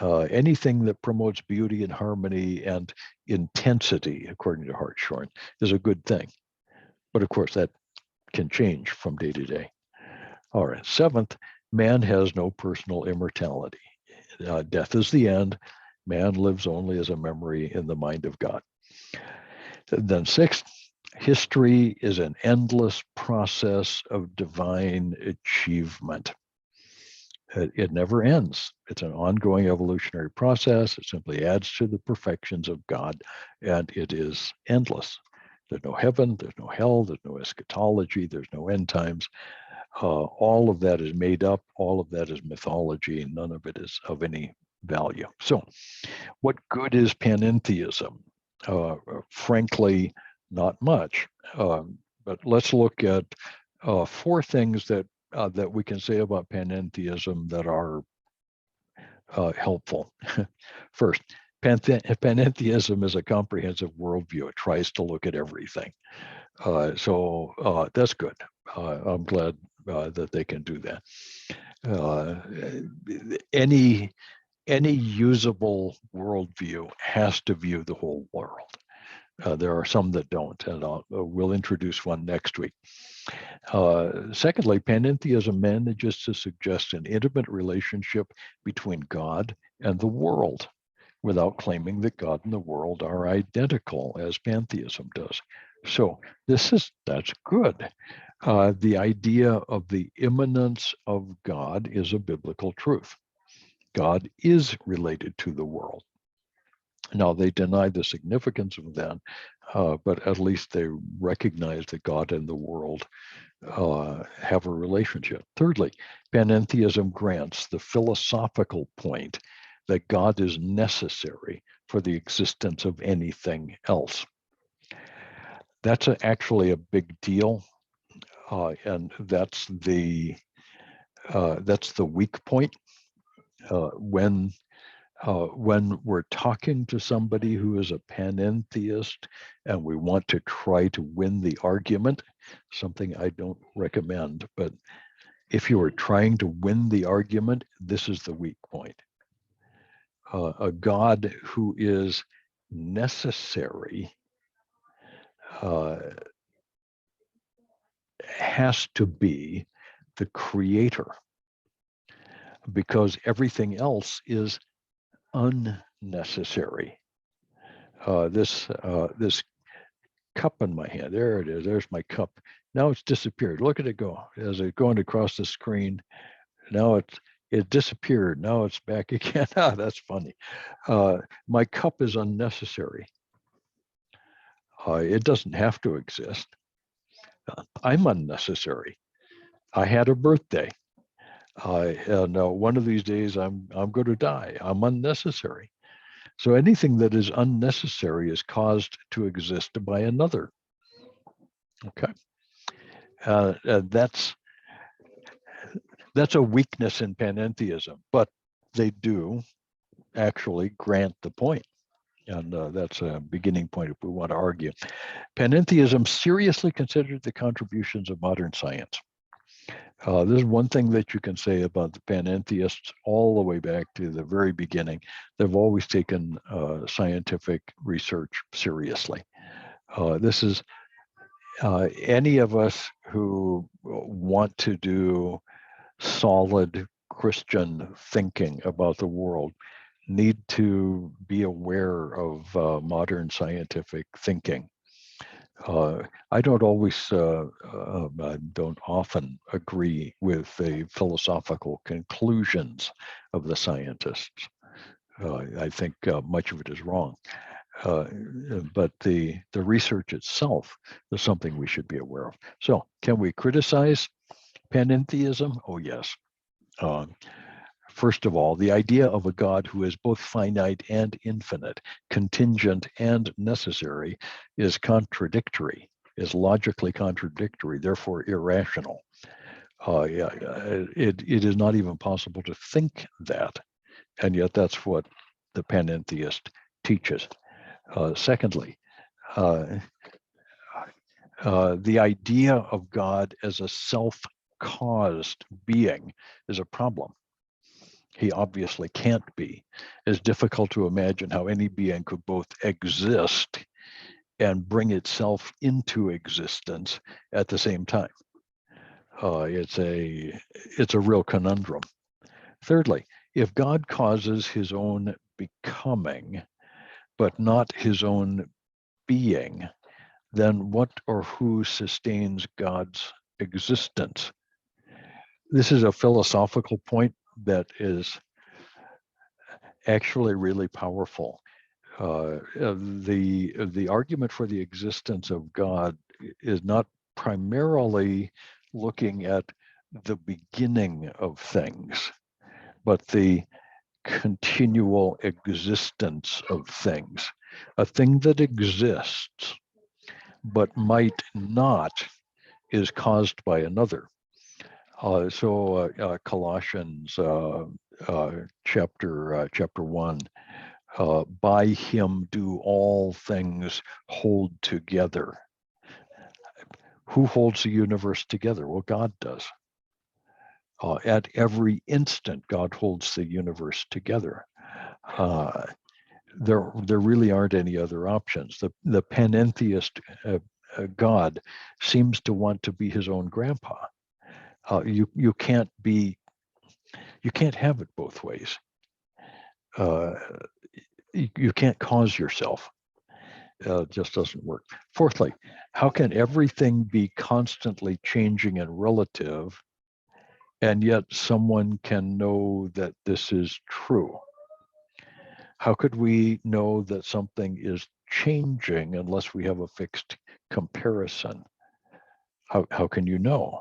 Anything that promotes beauty and harmony and intensity, according to Hartshorne, is a good thing. But of course, that can change from day to day. All right. 7th, man has no personal immortality. Death is the end. Man lives only as a memory in the mind of God. Then 6th, history is an endless process of divine achievement. It never ends. It's an ongoing evolutionary process. It simply adds to the perfections of God, and it is endless. There's no heaven, there's no hell, there's no eschatology, there's no end times. All of that is made up. All of that is mythology. None of it is of any value. So, what good is panentheism? Frankly, not much. But let's look at 4 things that we can say about panentheism that are helpful. First, panentheism is a comprehensive worldview. It tries to look at everything. So that's good. I'm glad that they can do that. any usable worldview has to view the whole world. There are some that don't, and we'll introduce one next week. Secondly, panentheism manages to suggest an intimate relationship between God and the world without claiming that God and the world are identical, as pantheism does. So that's good. The idea of the immanence of God is a biblical truth. God is related to the world. Now, they deny the significance of that, but at least they recognize that God and the world have a relationship. Thirdly, panentheism grants the philosophical point that God is necessary for the existence of anything else. That's actually a big deal, and that's the weak point. When we're talking to somebody who is a panentheist and we want to try to win the argument, something I don't recommend, but if you are trying to win the argument, this is the weak point. A God who is necessary has to be the creator, because everything else is unnecessary. This cup in my hand, there it is. There's my cup. Now it's disappeared. Look at it go as it's going across the screen. Now it disappeared. Now it's back again. That's funny. My cup is unnecessary. It doesn't have to exist. I'm unnecessary. I had a birthday. And one of these days I'm going to die. I'm unnecessary. So anything that is unnecessary is caused to exist by another. Okay. That's a weakness in panentheism, but they do actually grant the point. And that's a beginning point if we want to argue. Panentheism seriously considered the contributions of modern science. This is one thing that you can say about the panentheists all the way back to the very beginning. They've always taken scientific research seriously. This is any of us who want to do solid Christian thinking about the world need to be aware of modern scientific thinking. I don't often agree with the philosophical conclusions of the scientists. I think much of it is wrong. But the research itself is something we should be aware of. So can we criticize panentheism? Oh, yes. First of all, the idea of a God who is both finite and infinite, contingent and necessary, is contradictory, is logically contradictory, therefore irrational. It is not even possible to think that, and yet that's what the panentheist teaches. Secondly, the idea of God as a self-caused being is a problem. He obviously can't be. It's difficult to imagine how any being could both exist and bring itself into existence at the same time. It's a real conundrum. Thirdly, if God causes his own becoming, but not his own being, then what or who sustains God's existence? This is a philosophical point that is actually really powerful. The argument for the existence of God is not primarily looking at the beginning of things, but the continual existence of things. A thing that exists but might not is caused by another. Colossians chapter 1, by him do all things hold together. Who holds the universe together? Well, God does. At every instant, God holds the universe together. there really aren't any other options. The panentheist God seems to want to be his own grandpa. You can't have it both ways. You can't cause yourself. It just doesn't work. Fourthly, how can everything be constantly changing and relative, and yet someone can know that this is true? How could we know that something is changing unless we have a fixed comparison? How can you know?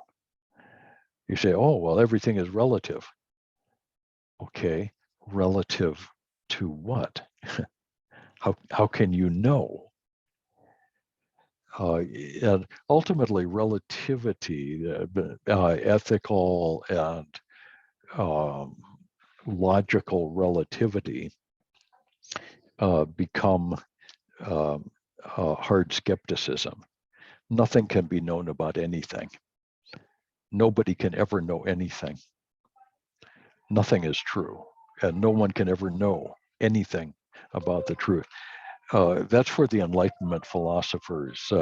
You say, oh, well, everything is relative. Okay, relative to what? How can you know? And ultimately, relativity, ethical and logical relativity become hard skepticism. Nothing can be known about anything. Nobody can ever know anything. Nothing is true, and no one can ever know anything about the truth. That's where the Enlightenment philosophers,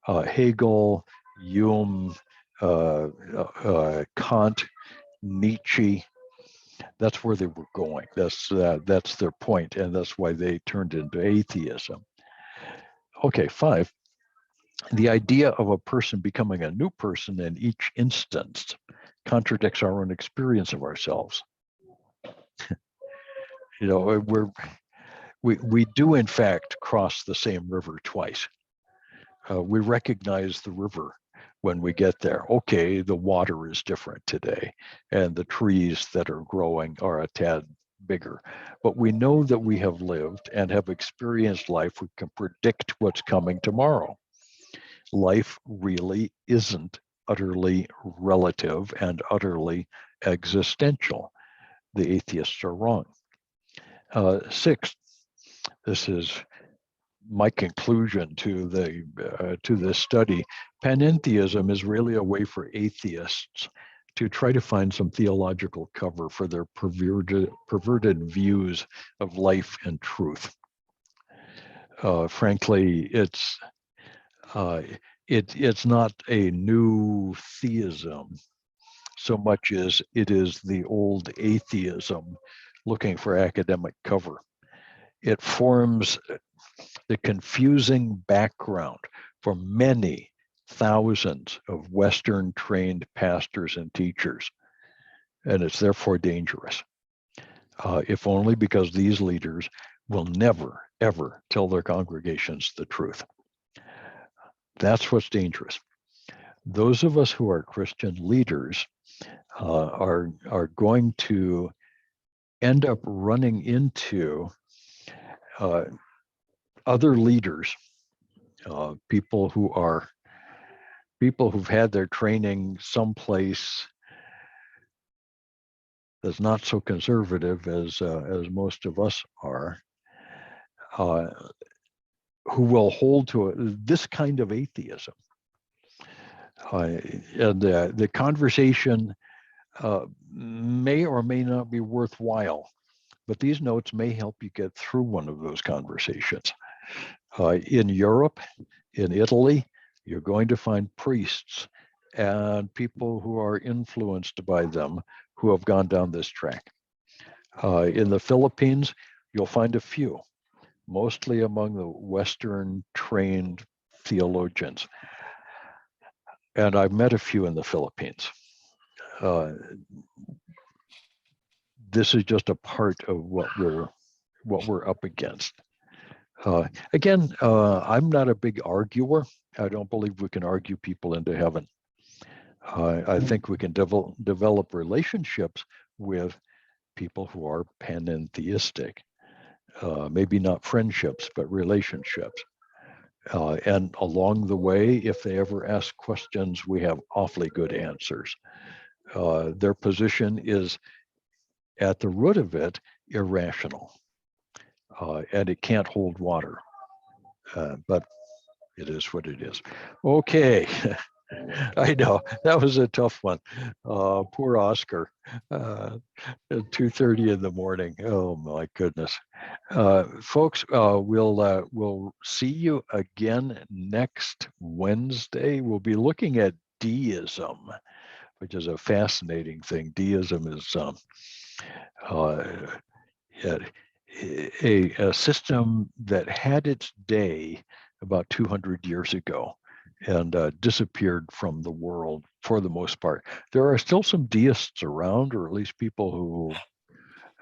Hegel, Hume, Kant, Nietzsche, that's where they were going. That's their point, and that's why they turned into atheism. Okay, 5. The idea of a person becoming a new person in each instance contradicts our own experience of ourselves. You know, we do in fact cross the same river twice. We recognize the river when we get there. Okay, the water is different today, and the trees that are growing are a tad bigger. But we know that we have lived and have experienced life. We can predict what's coming tomorrow. Life really isn't utterly relative and utterly existential. The atheists are wrong. 6, this is my conclusion to this study. Panentheism is really a way for atheists to try to find some theological cover for their perverted views of life and truth. Frankly, it's not a new theism so much as it is the old atheism looking for academic cover. It forms the confusing background for many thousands of Western trained pastors and teachers, and it's therefore dangerous, if only because these leaders will never, ever tell their congregations the truth. That's what's dangerous. Those of us who are Christian leaders are going to end up running into other leaders, people who've had their training someplace that's not so conservative as most of us are, who will hold to this kind of atheism. And the conversation may or may not be worthwhile, but these notes may help you get through one of those conversations. In Europe, in Italy, you're going to find priests and people who are influenced by them who have gone down this track. In the Philippines, you'll find a few, mostly among the Western trained theologians. And I've met a few in the Philippines. This is just a part of what we're up against. Again, I'm not a big arguer. I don't believe we can argue people into heaven. I think we can develop relationships with people who are panentheistic. Maybe not friendships, but relationships. And along the way, if they ever ask questions, we have awfully good answers. Their position is, at the root of it, irrational. And it can't hold water. But it is what it is. Okay. I know that was a tough one. Poor Oscar. At 2:30 in the morning. Oh my goodness, folks. We'll see you again next Wednesday. We'll be looking at deism, which is a fascinating thing. Deism is uh, a system that had its day about 200 years ago and disappeared from the world for the most part. There are still some deists around, or at least people who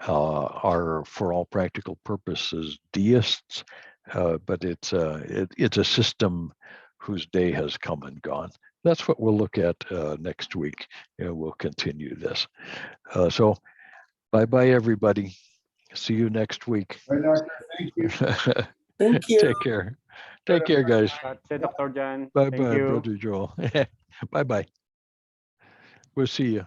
are, for all practical purposes, deists, but it's a system whose day has come and gone. That's what we'll look at next week, and we'll continue this. So bye-bye, everybody. See you next week. Bye, Doctor. Thank you. Thank you. Take care. Take care, guys. That's it, Dr. John. Bye Thank bye, you. Brother Joel. Bye bye. We'll see you.